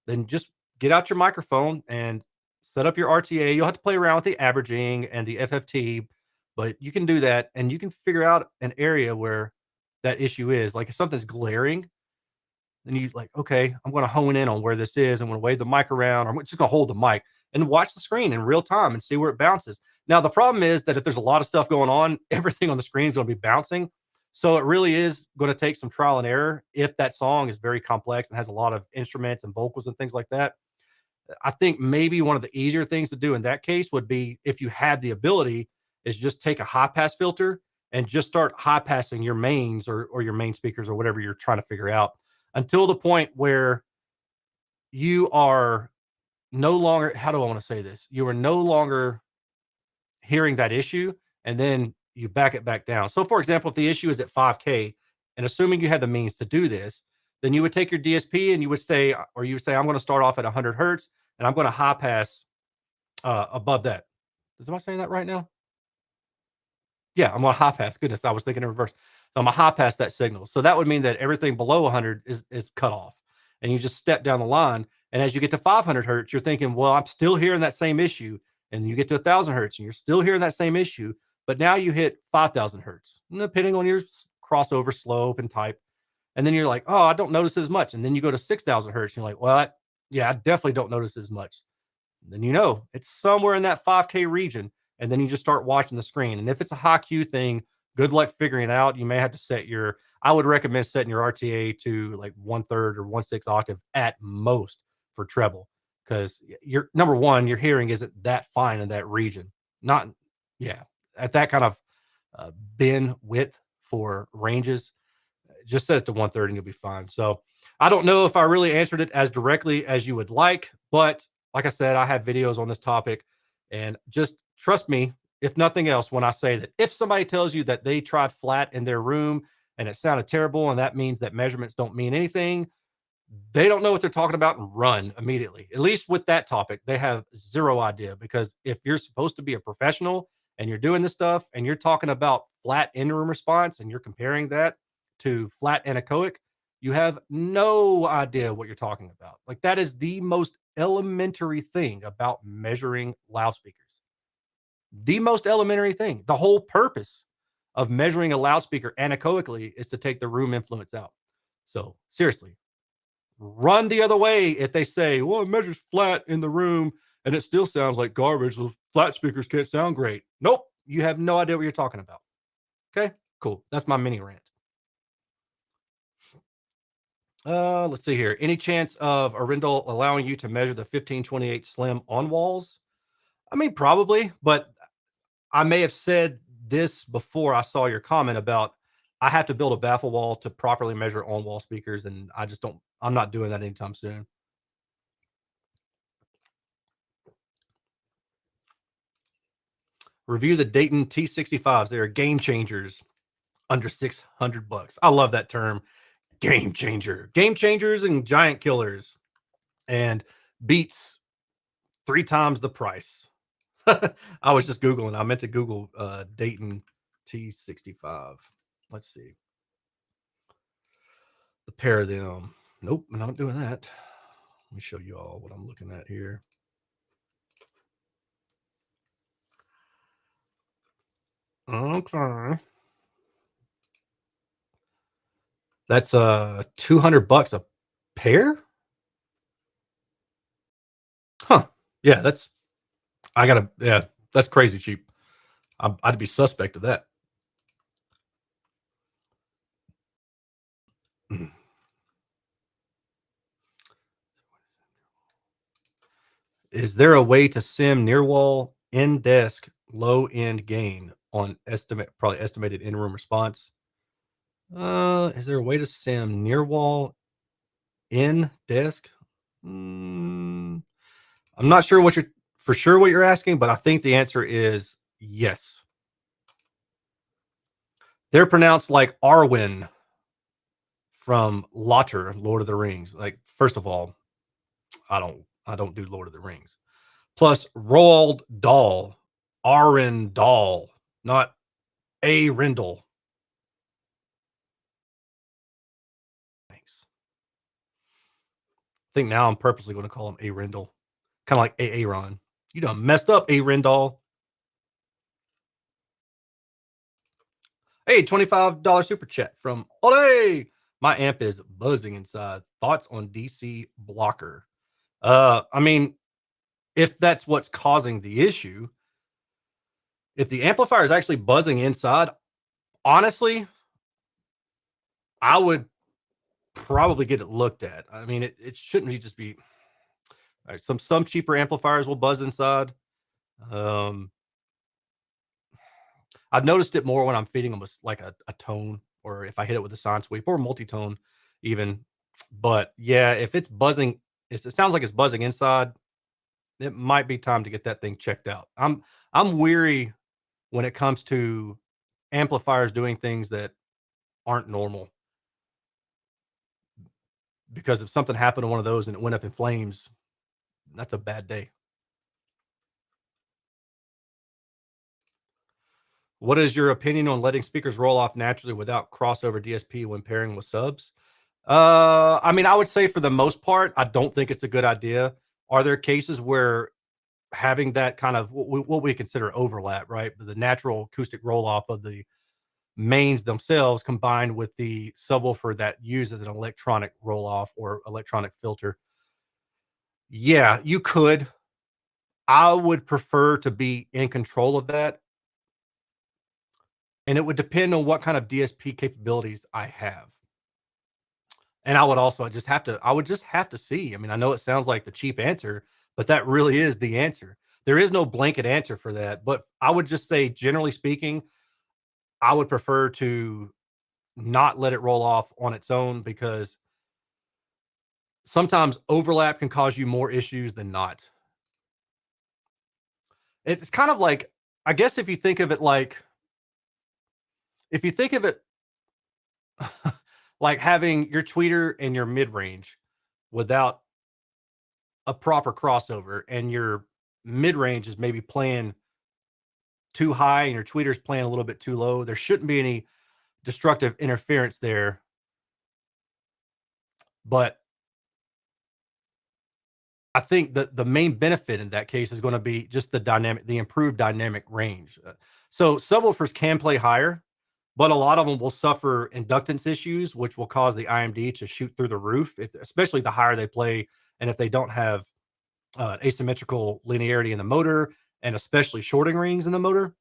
then just get out your microphone and set up your RTA. You'll have to play around with the averaging and the FFT, but you can do that and you can figure out an area where that issue is. Like if something's glaring, then you like, okay, I'm going to hone in on where this is. I'm going to wave the mic around, or I'm just going to hold the mic and watch the screen in real time and see where it bounces. Now, the problem is that if there's a lot of stuff going on, everything on the screen is going to be bouncing. So it really is going to take some trial and error if that song is very complex and has a lot of instruments and vocals and things like that. I think maybe one of the easier things to do in that case would be, if you had the ability, is just take a high pass filter and just start high passing your mains or your main speakers or whatever you're trying to figure out until the point where you are no longer, how do I want to say this? You are no longer hearing that issue, and then you back it back down. So for example, if the issue is at 5K, and assuming you had the means to do this, then you would take your DSP and you would say, I'm going to start off at 100 hertz and I'm going to high pass above that. Am I saying that right now? Yeah, I'm on high pass. Goodness, I was thinking in reverse. So I'm a high pass that signal. So that would mean that everything below 100 is cut off, and you just step down the line. And as you get to 500 hertz, you're thinking, well, I'm still hearing that same issue. And you get to 1,000 hertz, and you're still hearing that same issue. But now you hit 5,000 hertz, depending on your crossover slope and type. And then you're like, oh, I don't notice as much. And then you go to 6,000 hertz, and you're like, well, I definitely don't notice as much. And then it's somewhere in that 5K region. And then you just start watching the screen. And if it's a high Q thing, good luck figuring it out. You may have to I would recommend setting your RTA to like 1/3 or 1/6 octave at most for treble. Because you're number one, your hearing isn't that fine in that region. Not, yeah, at that kind of bin width for ranges, just set it to 1/3 and you'll be fine. So I don't know if I really answered it as directly as you would like, but like I said, I have videos on this topic, and just trust me, if nothing else, when I say that if somebody tells you that they tried flat in their room and it sounded terrible, and that means that measurements don't mean anything, they don't know what they're talking about, and run immediately. At least with that topic, they have zero idea, because if you're supposed to be a professional and you're doing this stuff and you're talking about flat in-room response and you're comparing that to flat anechoic, you have no idea what you're talking about. Like, that is the most elementary thing about measuring loudspeakers. The most elementary thing. The whole purpose of measuring a loudspeaker anechoically is to take the room influence out. So seriously, run the other way if they say, well, it measures flat in the room and it still sounds like garbage. Those flat speakers can't sound great. Nope. You have no idea what you're talking about. Okay, cool. That's my mini rant. Let's see here. Any chance of Arindel allowing you to measure the 1528 slim on walls? I mean, probably, but I may have said this before I saw your comment about I have to build a baffle wall to properly measure on wall speakers, and I just don't. I'm not doing that anytime soon. Review the Dayton T65s. They are game changers under 600 bucks. I love that term, game changer. Game changers and giant killers, and beats 3 times the price. I was just Googling. I meant to Google Dayton T65. Let's see. The pair of them. Nope, I'm not doing that. Let me show you all what I'm looking at here. Okay. That's 200 bucks a pair? Huh. Yeah, that's crazy cheap. I'd be suspect of that. Mm. Is there a way to sim near wall in desk low end gain on probably estimated in room response? Is there a way to sim near wall in desk? Mm, I'm not sure what you're asking, but I think the answer is yes. They're pronounced like Arwen from Lotter, Lord of the Rings. Like, first of all, I don't do Lord of the Rings. Plus Roald Dahl, Arwen Dahl, not A Rindle. Thanks. I think now I'm purposely going to call him A Rindle. Kind of like Aaron. You done messed up, A Rindal. Hey, $25 super chat from Ole. My amp is buzzing inside. Thoughts on DC blocker? I mean, if that's what's causing the issue, if the amplifier is actually buzzing inside, honestly, I would probably get it looked at. I mean, it shouldn't just be all right, some cheaper amplifiers will buzz inside. Um, I've noticed it more when I'm feeding them with like a tone, or if I hit it with a sine sweep or multi-tone even. But yeah, if it's buzzing, it sounds like it's buzzing inside, it might be time to get that thing checked out. I'm weary when it comes to amplifiers doing things that aren't normal, because if something happened to one of those and it went up in flames, that's a bad day. What is your opinion on letting speakers roll off naturally without crossover DSP when pairing with subs? I mean, I would say for the most part, I don't think it's a good idea. Are there cases where having that kind of what we consider overlap, right? The natural acoustic roll off of the mains themselves combined with the subwoofer that uses an electronic roll off or electronic filter. Yeah, you could. I would prefer to be in control of that. And it would depend on what kind of DSP capabilities I have. And I would also just have to see. I mean, I know it sounds like the cheap answer, but that really is the answer. There is no blanket answer for that. But I would just say, generally speaking, I would prefer to not let it roll off on its own, because sometimes overlap can cause you more issues than not. It's kind of like, I guess if you think of it like having your tweeter and your mid range without a proper crossover, and your mid range is maybe playing too high and your tweeter's playing a little bit too low. There shouldn't be any destructive interference there. But I think that the main benefit in that case is going to be just the improved dynamic range. So subwoofers can play higher, but a lot of them will suffer inductance issues, which will cause the IMD to shoot through the roof, especially the higher they play, and if they don't have asymmetrical linearity in the motor, and especially shorting rings in the motor,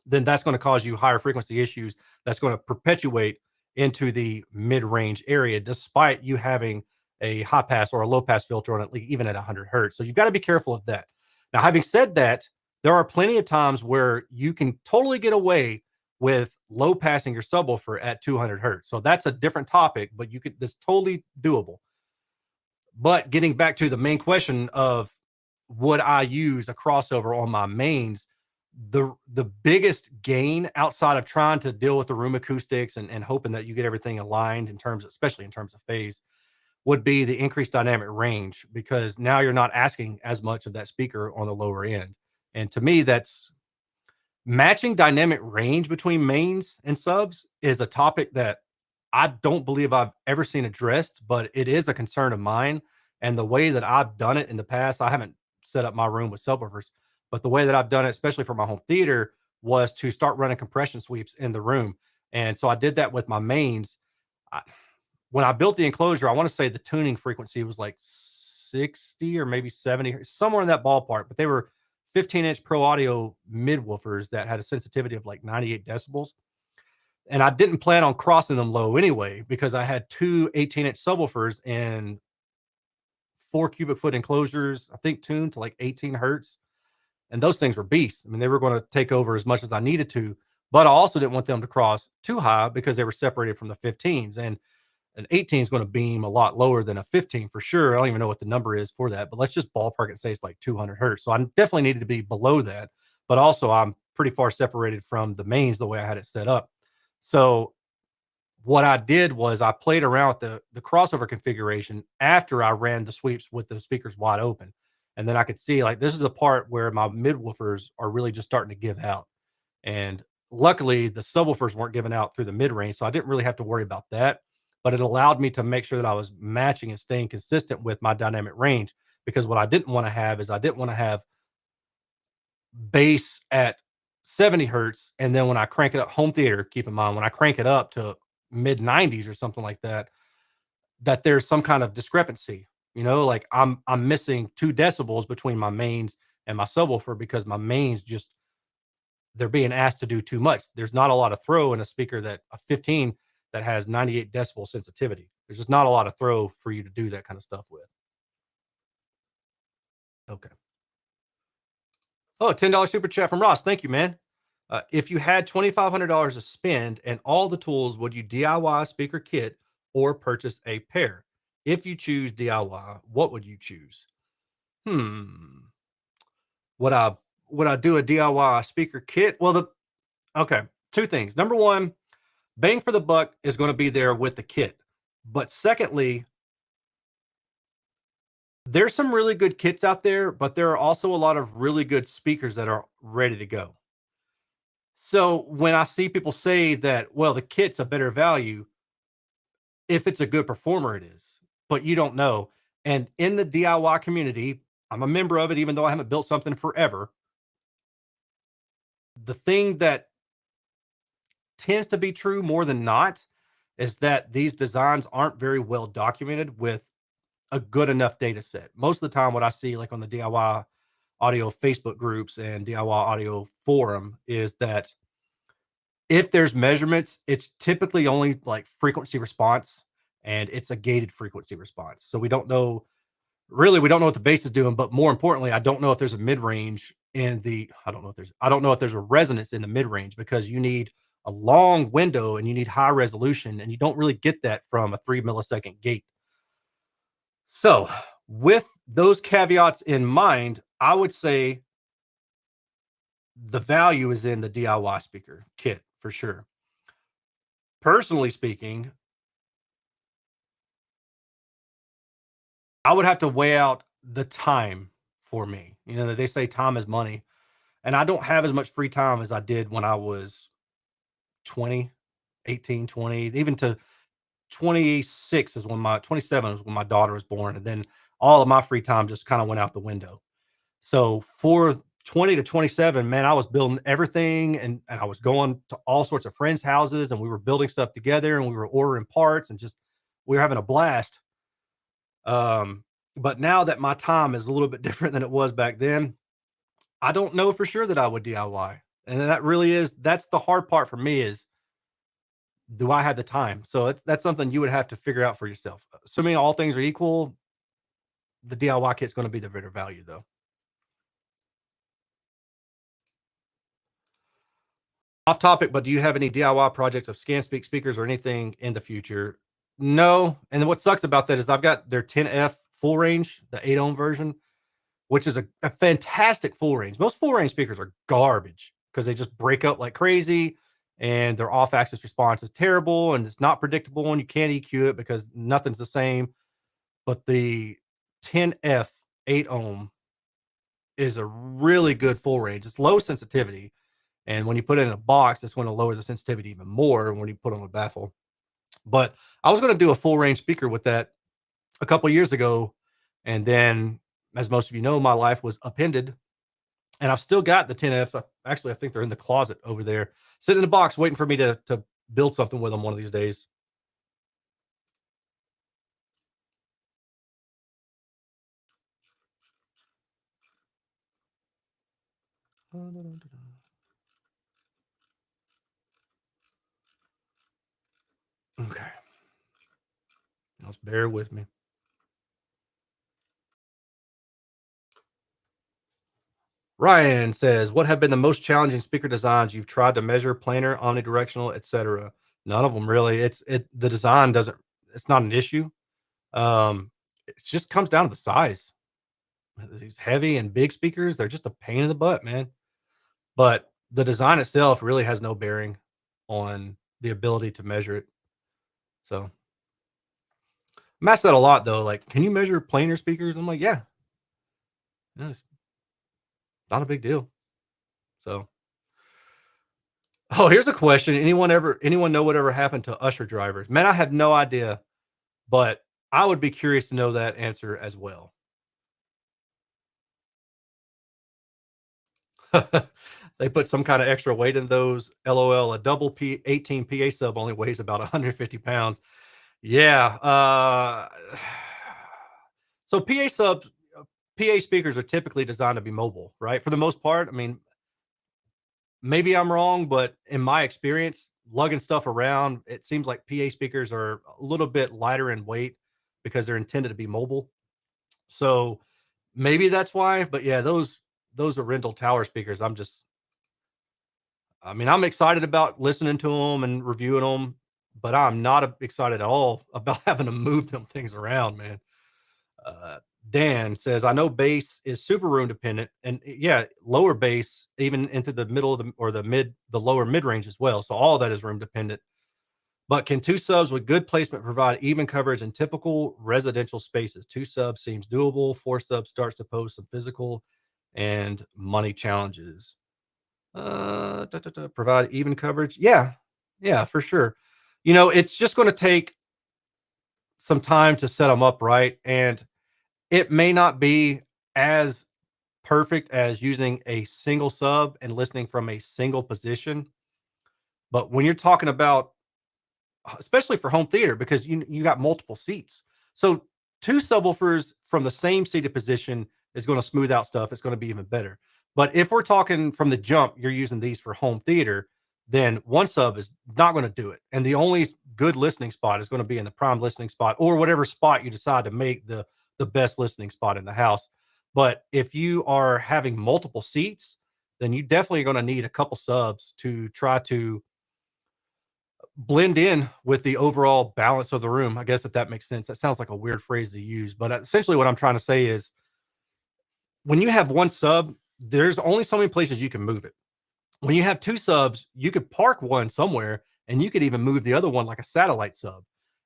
then that's going to cause you higher frequency issues. That's going to perpetuate into the mid-range area, despite you having a high pass or a low pass filter on it, even at 100 hertz. So you've got to be careful of that. Now, having said that, There are plenty of times where you can totally get away with low passing your subwoofer at 200 hertz. So that's a different topic, but you could, that's totally doable. But getting back to the main question of would I use a crossover on my mains, the biggest gain outside of trying to deal with the room acoustics and hoping that you get everything aligned in terms of, especially in terms of phase, would be the increased dynamic range, because now you're not asking as much of that speaker on the lower end. And to me, that's matching dynamic range between mains and subs is a topic that I don't believe I've ever seen addressed, but it is a concern of mine. And the way that I've done it in the past, I haven't set up my room with subwoofers, but the way that I've done it, especially for my home theater, was to start running compression sweeps in the room. And so I did that with my mains. I, when I built the enclosure, I want to say the tuning frequency was like 60 or maybe 70, somewhere in that ballpark, but they were 15-inch pro audio mid woofers that had a sensitivity of like 98 decibels. And I didn't plan on crossing them low anyway, because I had two 18-inch subwoofers and 4 cubic foot enclosures, I think tuned to like 18 hertz. And those things were beasts. I mean, they were going to take over as much as I needed to, but I also didn't want them to cross too high because they were separated from the 15s. And an 18 is going to beam a lot lower than a 15 for sure. I don't even know what the number is for that, but let's just ballpark it and say it's like 200 hertz. So I definitely needed to be below that, but also I'm pretty far separated from the mains the way I had it set up. So what I did was I played around with the crossover configuration after I ran the sweeps with the speakers wide open. And then I could see like this is a part where my mid woofers are really just starting to give out. And luckily, the subwoofers weren't giving out through the mid range, so I didn't really have to worry about that. But it allowed me to make sure that I was matching and staying consistent with my dynamic range. Because what I didn't want to have is I didn't want to have bass at 70 hertz, and then when I crank it up, home theater, keep in mind, when I crank it up to mid 90s or something like that, that there's some kind of discrepancy. Like I'm missing 2 decibels between my mains and my subwoofer because my mains just they're being asked to do too much. There's not a lot of throw in a speaker that a 15 that has 98 decibel sensitivity. There's just not a lot of throw for you to do that kind of stuff with. Okay. Oh, $10 super chat from Ross. Thank you, man. If you had $2,500 to spend and all the tools, would you DIY a speaker kit or purchase a pair? If you choose DIY, what would you choose? Hmm. Would I would I do a DIY speaker kit? Well, the okay, two things. Number one, bang for the buck is going to be there with the kit. But secondly, there's some really good kits out there, but there are also a lot of really good speakers that are ready to go. So when I see people say that, well, the kit's a better value, if it's a good performer, it is, but you don't know. And in the DIY community, I'm a member of it, even though I haven't built something forever. The thing that tends to be true more than not is that these designs aren't very well documented with a good enough data set. Most of the time, what I see, like on the DIY audio Facebook groups and DIY audio forum, is that if there's measurements, it's typically only like frequency response, and it's a gated frequency response. So we don't know really, we don't know what the bass is doing, but more importantly, I don't know if there's a mid range in the, I don't know if there's a resonance in the mid range, because you need a long window and you need high resolution, and you don't really get that from a 3 millisecond gate. So, with those caveats in mind, I would say the value is in the DIY speaker kit for sure. Personally speaking, I would have to weigh out the time for me. They say time is money, and I don't have as much free time as I did when I was 20, 18, 20, even to 26 is when my 27 is when my daughter was born. And then all of my free time just kind of went out the window. So for 20 to 27, man, I was building everything, and I was going to all sorts of friends' houses, and we were building stuff together, and we were ordering parts, and just we were having a blast. But now that my time is a little bit different than it was back then, I don't know for sure that I would DIY. And that's the hard part for me is, do I have the time? So that's something you would have to figure out for yourself. Assuming all things are equal, the DIY kit's going to be the better value though. Off topic, but do you have any DIY projects of ScanSpeak speakers or anything in the future? No. And then what sucks about that is I've got their 10F full range, the 8 ohm version, which is a fantastic full range. Most full range speakers are garbage because they just break up like crazy and their off axis response is terrible and it's not predictable and you can't EQ it because nothing's the same. But the 10F 8 ohm is a really good full range. It's low sensitivity. And when you put it in a box, it's going to lower the sensitivity even more when you put on a baffle. But I was going to do a full range speaker with that a couple years ago. And then, as most of you know, my life was upended. And I've still got the 10Fs. Actually, I think they're in the closet over there, sitting in a box, waiting for me to build something with them one of these days. Okay. Just bear with me. Ryan says, "What have been the most challenging speaker designs you've tried to measure, planar, omnidirectional, etc.?" None of them really. The design doesn't. It's not an issue. It just comes down to the size. These heavy and big speakers, they're just a pain in the butt, man. But the design itself really has no bearing on the ability to measure it. So I'm asked that a lot though. Like, can you measure planar speakers? I'm like, yeah, it's not a big deal. So, oh, here's a question. Anyone know whatever happened to usher drivers? Man, I have no idea, but I would be curious to know that answer as well. They put some kind of extra weight in those. LOL, a double P 18 PA sub only weighs about 150 pounds. Yeah. So PA speakers are typically designed to be mobile, right? For the most part. I mean, maybe I'm wrong, but in my experience, lugging stuff around, it seems like PA speakers are a little bit lighter in weight because they're intended to be mobile. So maybe that's why. But yeah, those are rental tower speakers. I mean, I'm excited about listening to them and reviewing them, but I'm not excited at all about having to move them things around, man. Uh, Dan says, I know bass is super room dependent, and yeah, lower bass even into the middle of the lower mid range as well. So all of that is room dependent. But can two subs with good placement provide even coverage in typical residential spaces? Two subs seems doable. Four subs starts to pose some physical and money challenges. Provide even coverage. Yeah, yeah, for sure. You know, it's just going to take some time to set them up right, and it may not be as perfect as using a single sub and listening from a single position. But when you're talking about, especially for home theater, because you got multiple seats, so two subwoofers from the same seated position is going to smooth out stuff. It's going to be even better. But if we're talking from the jump, you're using these for home theater, then one sub is not going to do it. And the only good listening spot is going to be in the prime listening spot or whatever spot you decide to make the best listening spot in the house. But if you are having multiple seats, then you definitely are going to need a couple subs to try to blend in with the overall balance of the room. I guess if that makes sense. That sounds like a weird phrase to use, but essentially what I'm trying to say is when you have one sub, there's only so many places you can move it. When you have two subs, you could park one somewhere and you could even move the other one like a satellite sub.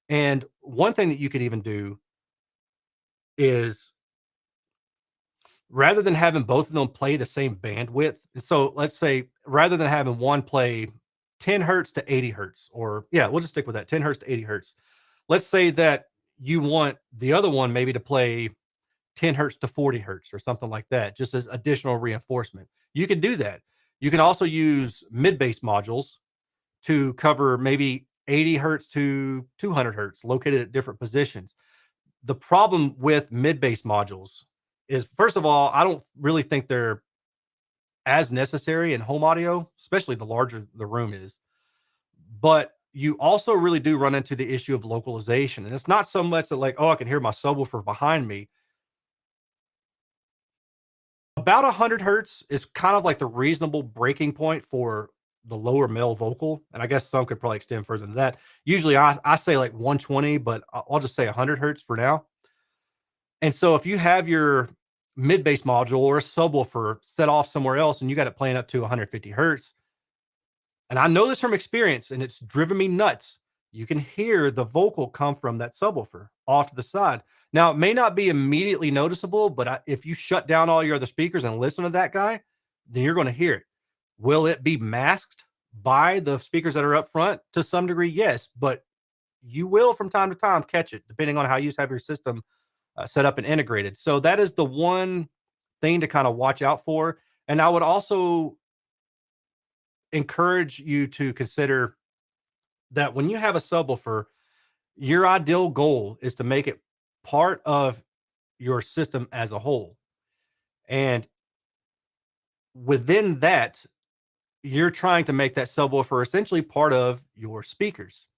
And one thing that you could even do is rather than having both of them play the same bandwidth. So let's say rather than having one play 10 hertz to 80 hertz, or yeah, we'll just stick with that 10 hertz to 80 hertz. Let's say that you want the other one maybe to play 10 hertz to 40 hertz or something like that, just as additional reinforcement. You can do that. You can also use mid bass modules to cover maybe 80 hertz to 200 hertz located at different positions. The problem with mid bass modules is, first of all, I don't really think they're as necessary in home audio, especially the larger the room is. But you also really do run into the issue of localization. And it's not so much that, like, oh, I can hear my subwoofer behind me. About 100 hertz is kind of like the reasonable breaking point for the lower male vocal, and I guess some could probably extend further than that. Usually I say like 120, but I'll just say 100 hertz for now. And so if you have your mid bass module or a subwoofer set off somewhere else and you got it playing up to 150 hertz, and I know this from experience and it's driven me nuts. You can hear the vocal come from that subwoofer off to the side. Now, it may not be immediately noticeable, but if you shut down all your other speakers and listen to that guy, then you're going to hear it. Will it be masked by the speakers that are up front? To some degree, yes, but you will from time to time catch it, depending on how you have your system set up and integrated. So that is the one thing to kind of watch out for. And I would also encourage you to consider that when you have a subwoofer, your ideal goal is to make it part of your system as a whole. And within that, you're trying to make that subwoofer essentially part of your speakers.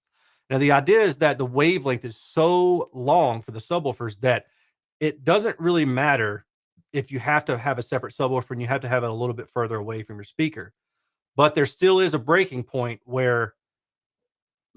Now, the idea is that the wavelength is so long for the subwoofers that it doesn't really matter if you have to have a separate subwoofer and you have to have it a little bit further away from your speaker. But there still is a breaking point where,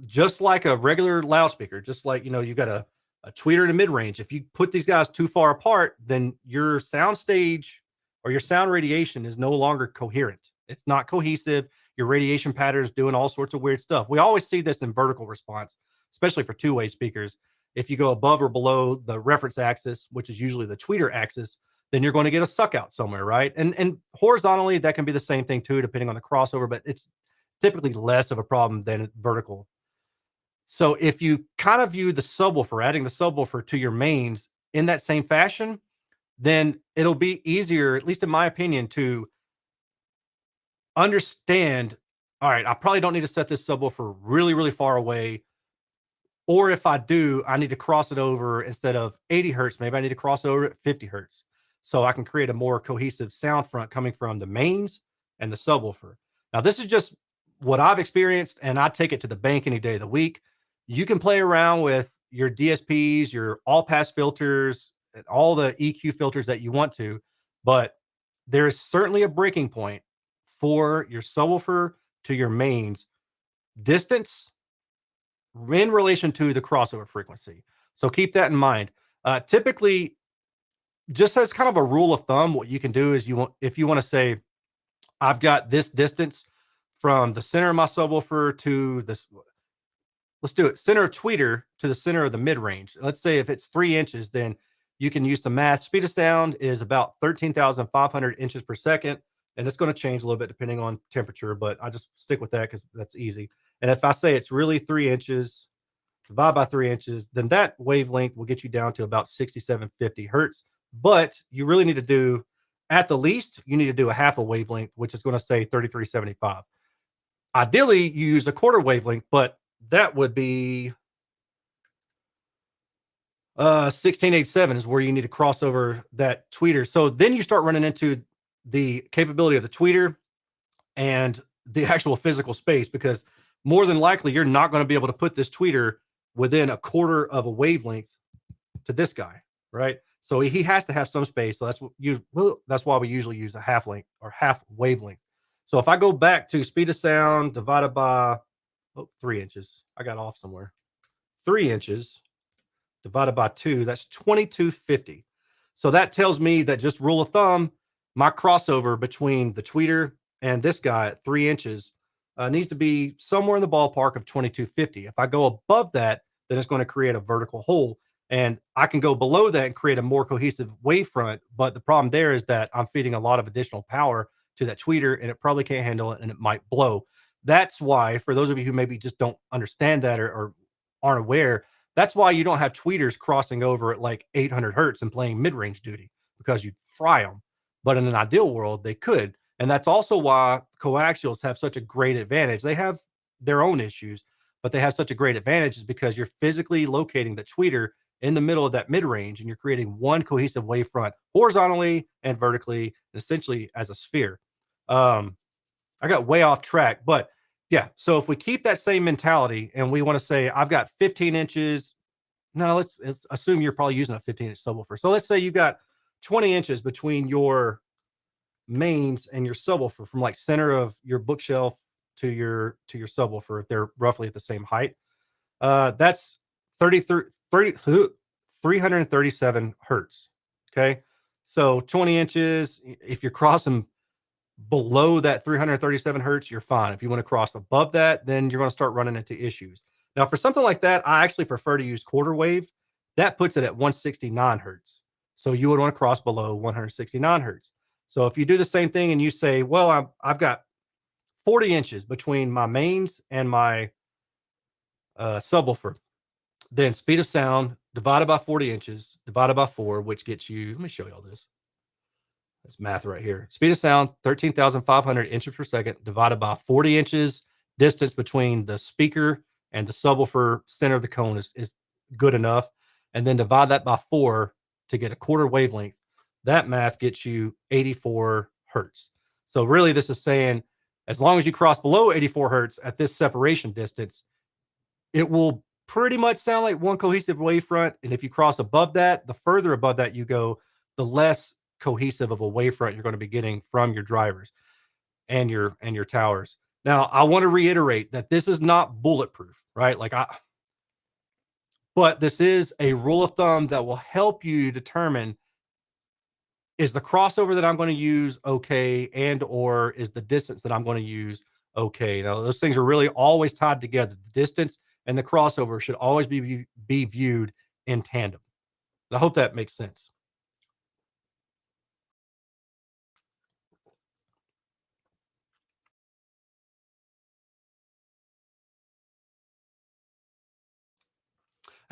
just like a regular loudspeaker, just like, you've got a tweeter and a mid range. If you put these guys too far apart, then your sound stage or your sound radiation is no longer coherent. It's not cohesive. Your radiation pattern is doing all sorts of weird stuff. We always see this in vertical response, especially for two-way speakers. If you go above or below the reference axis, which is usually the tweeter axis, then you're going to get a suck out somewhere, right? And horizontally, that can be the same thing too, depending on the crossover, but it's typically less of a problem than vertical. So if you kind of view the subwoofer, adding the subwoofer to your mains in that same fashion, then it'll be easier, at least in my opinion, to understand, all right, I probably don't need to set this subwoofer really, really far away. Or if I do, I need to cross it over instead of 80 hertz. Maybe I need to cross over at 50 hertz. So I can create a more cohesive sound front coming from the mains and the subwoofer. Now, this is just what I've experienced, and I take it to the bank any day of the week. You can play around with your DSPs, your all pass filters, and all the EQ filters that you want to, but there is certainly a breaking point for your subwoofer to your mains distance in relation to the crossover frequency. So keep that in mind. Typically, just as kind of a rule of thumb, what you can do is if you want to say, I've got this distance from the center of my subwoofer to this, let's do it, center of tweeter to the center of the mid range. Let's say if it's 3 inches, then you can use some math. Speed of sound is about 13,500 inches per second. And it's going to change a little bit depending on temperature, but I just stick with that because that's easy. And if I say it's really 3 inches, divide by 3 inches, then that wavelength will get you down to about 6750 hertz. But you really need to do, at the least, you need to do a half a wavelength, which is going to say 3375. Ideally, you use a quarter wavelength, but that would be 1687 is where you need to cross over that tweeter. So then you start running into the capability of the tweeter and the actual physical space, because more than likely you're not going to be able to put this tweeter within a quarter of a wavelength to this guy, right? So he has to have some space. So that's why we usually use a half length or half wavelength. So if I go back to speed of sound divided by 3 inches, I got off somewhere. 3 inches divided by 2, that's 2250. So that tells me that, just rule of thumb, my crossover between the tweeter and this guy at 3 inches needs to be somewhere in the ballpark of 2250. If I go above that, then it's going to create a vertical hole. And I can go below that and create a more cohesive wavefront. But the problem there is that I'm feeding a lot of additional power to that tweeter, and it probably can't handle it, and it might blow. That's why, for those of you who maybe just don't understand that or aren't aware, that's why you don't have tweeters crossing over at like 800 hertz and playing mid-range duty, because you'd fry them. But in an ideal world, they could. And that's also why coaxials have such a great advantage. They have their own issues, but they have such a great advantage, is because you're physically locating the tweeter in the middle of that mid-range, and you're creating one cohesive wavefront horizontally and vertically, and essentially as a sphere. I got way off track, but yeah. So if we keep that same mentality and we want to say, I've got 15 inches. No, let's assume you're probably using a 15-inch subwoofer. So let's say you've got 20 inches between your mains and your subwoofer, from like center of your bookshelf to your subwoofer if they're roughly at the same height. That's 33 30 337 hertz. Okay. So 20 inches, if you're crossing below that 337 hertz, you're fine. If you want to cross above that, then you're going to start running into issues. Now, for something like that, I actually prefer to use quarter wave. That puts it at 169 hertz. So you would want to cross below 169 hertz. So if you do the same thing and you say, well, I've got 40 inches between my mains and my subwoofer, then speed of sound divided by 40 inches divided by 4, which gets you, let me show you all this. That's math right here. Speed of sound, 13,500 inches per second divided by 40 inches. Distance between the speaker and the subwoofer center of the cone is good enough. And then divide that by 4 to get a quarter wavelength. That math gets you 84 hertz. So really this is saying as long as you cross below 84 hertz at this separation distance, it will pretty much sound like one cohesive wavefront. And if you cross above that, the further above that you go, the less cohesive of a wavefront you're going to be getting from your drivers and your towers. Now, I want to reiterate that this is not bulletproof, right? But this is a rule of thumb that will help you determine, is the crossover that I'm going to use okay, and or is the distance that I'm going to use okay? Now, those things are really always tied together. The distance and the crossover should always be viewed in tandem. I hope that makes sense.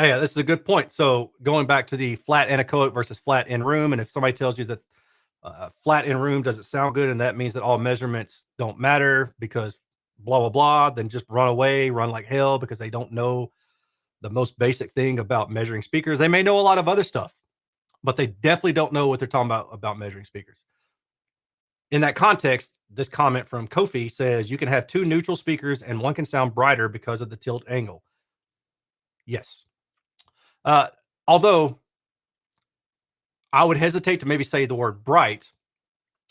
Hey, this is a good point. So going back to the flat anechoic versus flat in room, and if somebody tells you that flat in room doesn't sound good, and that means that all measurements don't matter because blah blah blah, then just run away, run like hell because they don't know the most basic thing about measuring speakers. They may know a lot of other stuff, but they definitely don't know what they're talking about measuring speakers. In that context, this comment from Kofi says you can have two neutral speakers and one can sound brighter because of the tilt angle. Yes. Uh, Although I would hesitate to maybe say the word bright,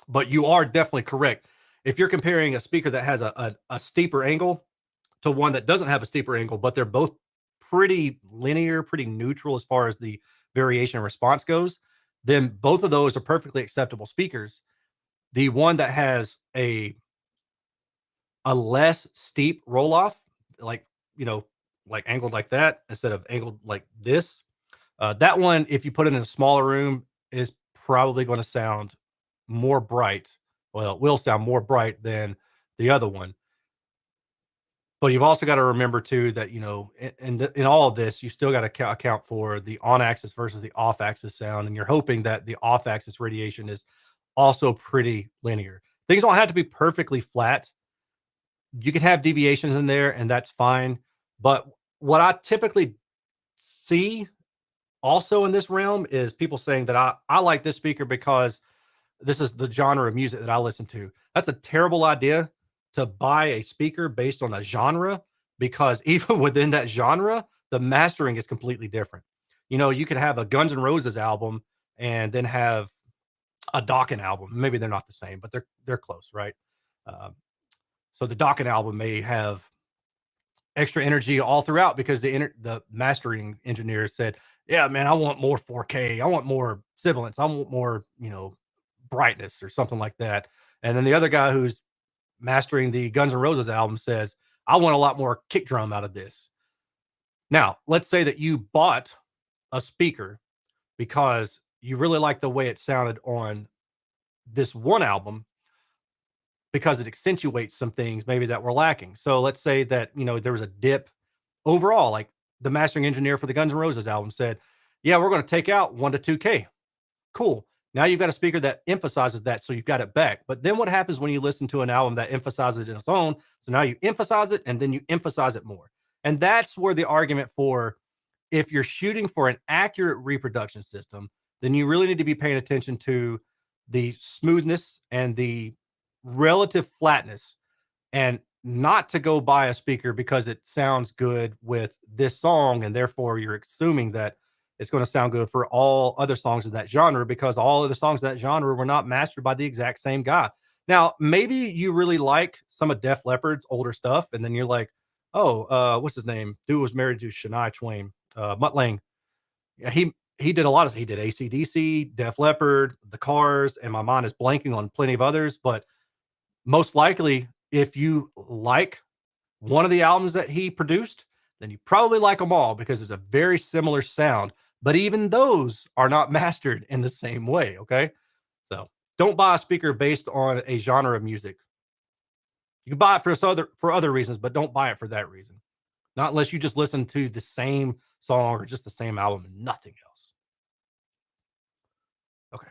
but you are definitely correct. If you're comparing a speaker that has a steeper angle to one that doesn't have a steeper angle, but they're both pretty linear, pretty neutral as far as the variation and response goes, then both of those are perfectly acceptable speakers. The one that has a less steep roll off, like, you know, like angled like that instead of angled like this, that one, if you put it in a smaller room, is probably going to sound more bright. Well, it will sound more bright than the other one. But you've also got to remember too that, you know, in all of this, you still got to account for the on axis versus the off axis sound, and you're hoping that the off axis radiation is also pretty linear. Things don't have to be perfectly flat. You can have deviations in there, and that's fine. But what I typically see also in this realm is people saying that I like this speaker because this is the genre of music that I listen to. That's a terrible idea to buy a speaker based on a genre, because even within that genre, the mastering is completely different. You know, you could have a Guns N' Roses album and then have a Dokken album. Maybe they're not the same, but they're close, right? Um, so the Dokken album may have extra energy all throughout because the mastering engineer said, "Yeah, man, I want more 4K. I want more sibilance. I want more, you know, brightness or something like that." And then the other guy who's mastering the Guns N' Roses album says, "I want a lot more kick drum out of this." Now, let's say that you bought a speaker because you really like the way it sounded on this one album because it accentuates some things maybe that were lacking. So let's say that, you know, there was a dip overall, like the mastering engineer for the Guns N' Roses album said, "Yeah, we're going to take out 1 to 2K." Cool. Now you've got a speaker that emphasizes that, so you've got it back. But then what happens when you listen to an album that emphasizes it in its own? So now you emphasize it and then you emphasize it more. And that's where the argument for, if you're shooting for an accurate reproduction system, then you really need to be paying attention to the smoothness and the relative flatness, and not to go buy a speaker because it sounds good with this song and therefore you're assuming that it's going to sound good for all other songs in that genre, because all other songs in that genre were not mastered by the exact same guy. Now, maybe you really like some of Def Leppard's older stuff, and then you're like, "Oh, what's his name? Dude was married to Shania Twain, Mutt Lange." Yeah, he did a lot of he did AC/DC, Def Leppard, The Cars, and my mind is blanking on plenty of others, but most likely, if you like one of the albums that he produced, then you probably like them all because there's a very similar sound, but even those are not mastered in the same way, okay? So, don't buy a speaker based on a genre of music. You can buy it for other reasons, but don't buy it for that reason. Not unless you just listen to the same song or just the same album and nothing else. Okay.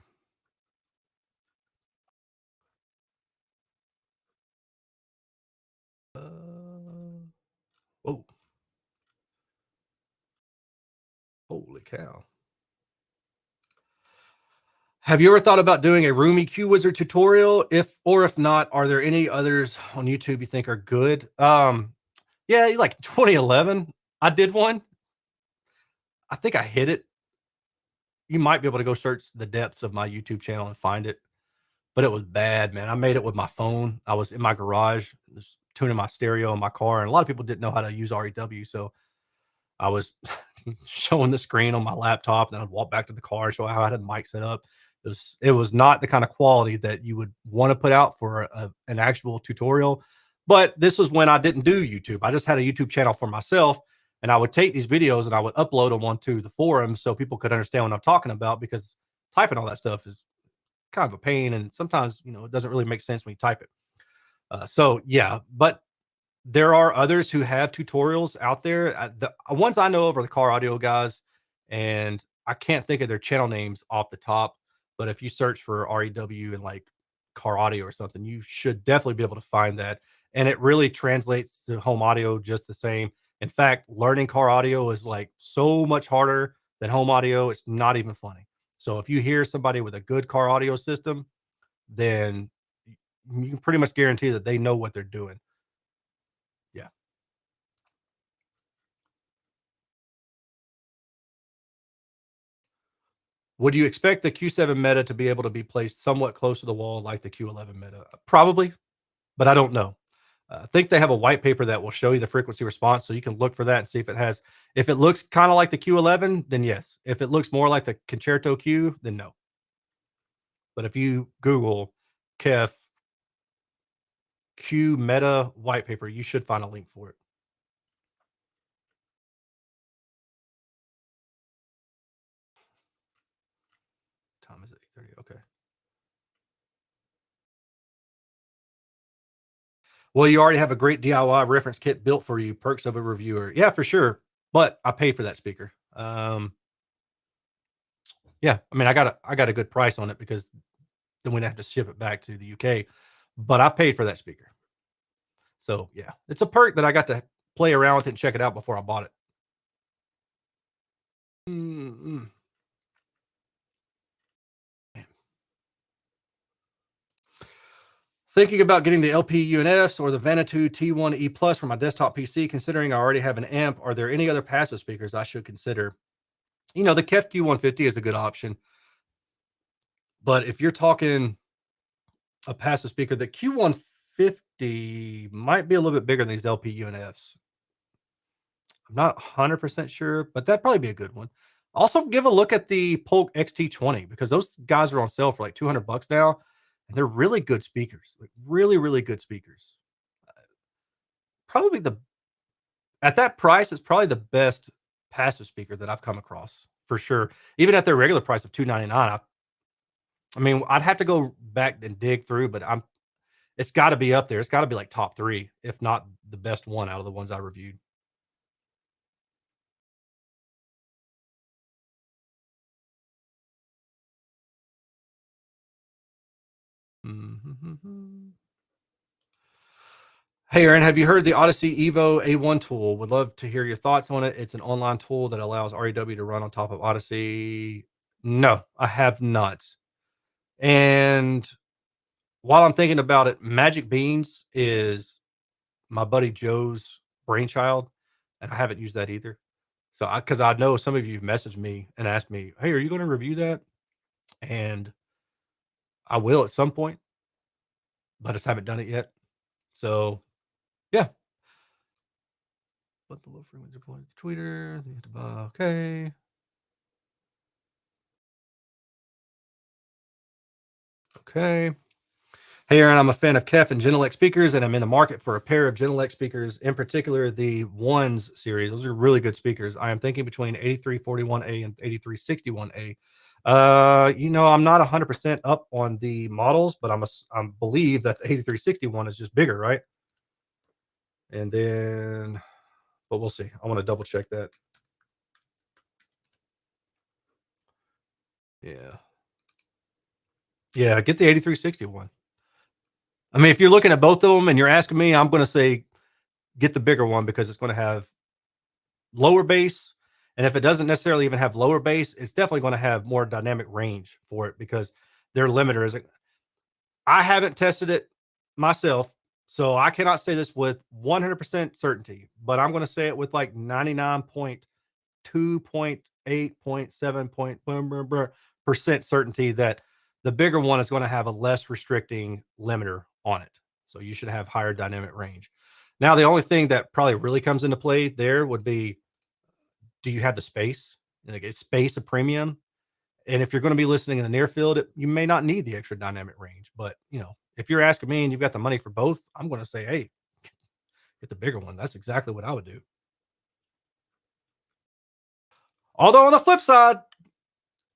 Oh, holy cow. Have you ever thought about doing a Room EQ Wizard tutorial? If not, are there any others on YouTube you think are good? Yeah, like 2011, I did one. I think I hit it. You might be able to go search the depths of my YouTube channel and find it, but it was bad, man. I made it with my phone. I was in my garage, just tuning my stereo in my car, and a lot of people didn't know how to use REW, so I was showing the screen on my laptop, then I'd walk back to the car, show how I had the mic set up. It was not the kind of quality that you would want to put out for an actual tutorial. But this was when I didn't do YouTube. I just had a YouTube channel for myself, and I would take these videos and I would upload them onto the forums so people could understand what I'm talking about because typing all that stuff is kind of a pain, and sometimes it doesn't really make sense when you type it. So yeah, but there are others who have tutorials out there. The ones I know of are the car audio guys, and I can't think of their channel names off the top. But if you search for REW and like car audio or something, you should definitely be able to find that. And it really translates to home audio just the same. In fact, learning car audio is like so much harder than home audio. It's not even funny. So if you hear somebody with a good car audio system, then you can pretty much guarantee that they know what they're doing. Yeah. Would you expect the Q7 Meta to be able to be placed somewhat close to the wall like the Q11 Meta? Probably, but I don't know. I think they have a white paper that will show you the frequency response, so you can look for that and see if it has. If it looks kind of like the Q11, then yes. If it looks more like the Concerto Q, then no. But if you Google KEF Q Meta white paper, you should find a link for it. Time is it 8:30? Okay. Well, you already have a great DIY reference kit built for you. Perks of a reviewer. Yeah, for sure. But I paid for that speaker. Yeah, I mean, I got a good price on it because then we'd have to ship it back to the UK, but I paid for that speaker. So yeah, it's a perk that I got to play around with it and check it out before I bought it. Mm-mm. Thinking about getting the LP UNFs or the Vanatu T1E Plus for my desktop PC, considering I already have an amp. Are there any other passive speakers I should consider? The KEF Q150 is a good option, but if you're talking a passive speaker, the Q150 might be a little bit bigger than these LP UNFs. I'm not 100% sure, but that'd probably be a good one. Also, give a look at the Polk XT20 because those guys are on sale for like 200 bucks now, and they're really good speakers. Like really, really good speakers. Probably the At that price, it's probably the best passive speaker that I've come across for sure. Even at their regular price of 299, I mean, I'd have to go back and dig through, but it's got to be up there. It's got to be like top 3, if not the best one out of the ones I reviewed. Mhm. Hey, Erin, have you heard the Odyssey Evo A1 tool? Would love to hear your thoughts on it. It's an online tool that allows REW to run on top of Odyssey. No, I have not. And while I'm thinking about it, Magic Beans is my buddy Joe's brainchild, and I haven't used that either. So, because I know some of you messaged me and asked me, "Hey, are you going to review that?" And I will at some point. but I just haven't done it yet. So yeah. But the low frequency deployed to Twitter. Okay. Okay. Hey, Aaron, I'm a fan of Kef and Genelec speakers, and I'm in the market for a pair of Genelec speakers, in particular the Ones series. Those are really good speakers. I am thinking between 8341A and 8361A. I'm not 100% up on the models, but I believe that the 8361 is just bigger, right? And then, but we'll see. I want to double check that. Yeah. Yeah, get the 8361. I mean, if you're looking at both of them and you're asking me, I'm going to say get the bigger one because it's going to have lower bass. And if it doesn't necessarily even have lower bass, it's definitely going to have more dynamic range for it because their limiter is. I haven't tested it myself, so I cannot say this with 100% certainty, but I'm going to say it with like 99.2.8.7 certainty that the bigger one is going to have a less restricting limiter on it. So you should have higher dynamic range. Now, the only thing that probably really comes into play there would be, do you have the space? Like, is space a premium? And if you're going to be listening in the near field, you may not need the extra dynamic range. But if you're asking me and you've got the money for both, I'm going to say, hey, get the bigger one. That's exactly what I would do. Although on the flip side,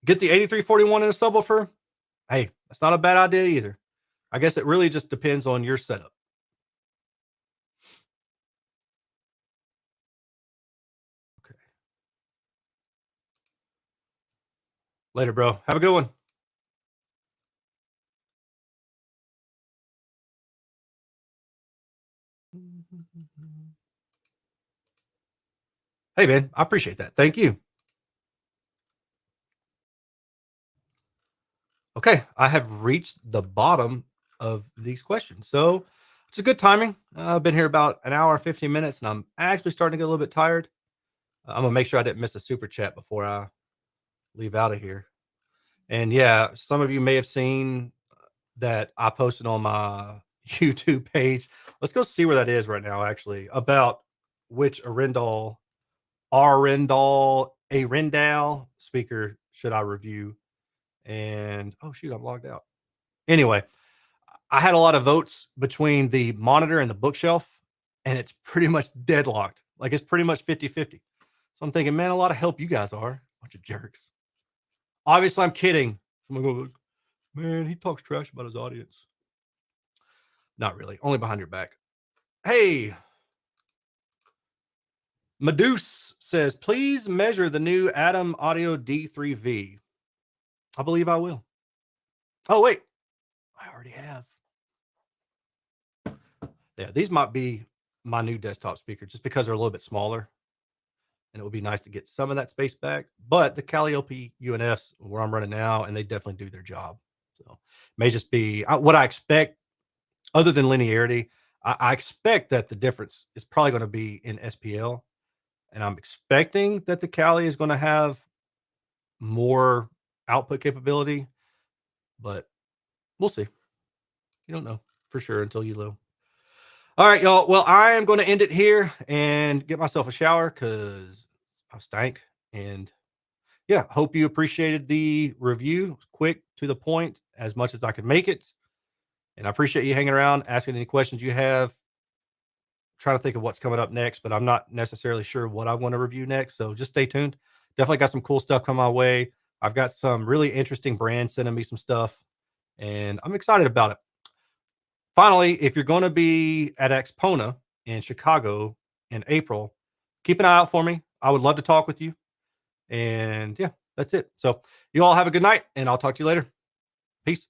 get the 8341 in a subwoofer. Hey, that's not a bad idea either. I guess it really just depends on your setup. Okay. Later, bro. Have a good one. Hey, man, I appreciate that. Thank you. Okay, I have reached the bottom of these questions. So it's a good timing. I've been here about an hour and 15 minutes, and I'm actually starting to get a little bit tired. I'm going to make sure I didn't miss a super chat before I leave out of here. And yeah, some of you may have seen that I posted on my YouTube page. Let's go see where that is right now, actually, about which Arendal speaker should I review. And oh, shoot, I'm logged out. Anyway, I had a lot of votes between the monitor and the bookshelf, and it's pretty much deadlocked. Like, it's pretty much 50-50. So I'm thinking, man, a lot of help you guys are. Bunch of jerks. Obviously, I'm kidding. I'm gonna go, man, he talks trash about his audience. Not really. Only behind your back. Hey, Medusa says, please measure the new Atom Audio D3V. I believe I will. Oh, wait. I already have. Yeah, these might be my new desktop speaker just because they're a little bit smaller. And it would be nice to get some of that space back. But the Calliope UNFs, where I'm running now, and they definitely do their job. So may just be what I expect, other than linearity. I expect that the difference is probably going to be in SPL. And I'm expecting that the Cali is going to have more output capability, but we'll see. You don't know for sure until you know. All right, y'all. Well, I am going to end it here and get myself a shower because I stank. And yeah, hope you appreciated the review. Quick, to the point, as much as I could make it. And I appreciate you hanging around, asking any questions you have. Trying to think of what's coming up next, but I'm not necessarily sure what I want to review next. So just stay tuned. Definitely got some cool stuff coming my way. I've got some really interesting brands sending me some stuff, and I'm excited about it. Finally, if you're going to be at Expona in Chicago in April, keep an eye out for me. I would love to talk with you. And yeah, that's it. So you all have a good night, and I'll talk to you later. Peace.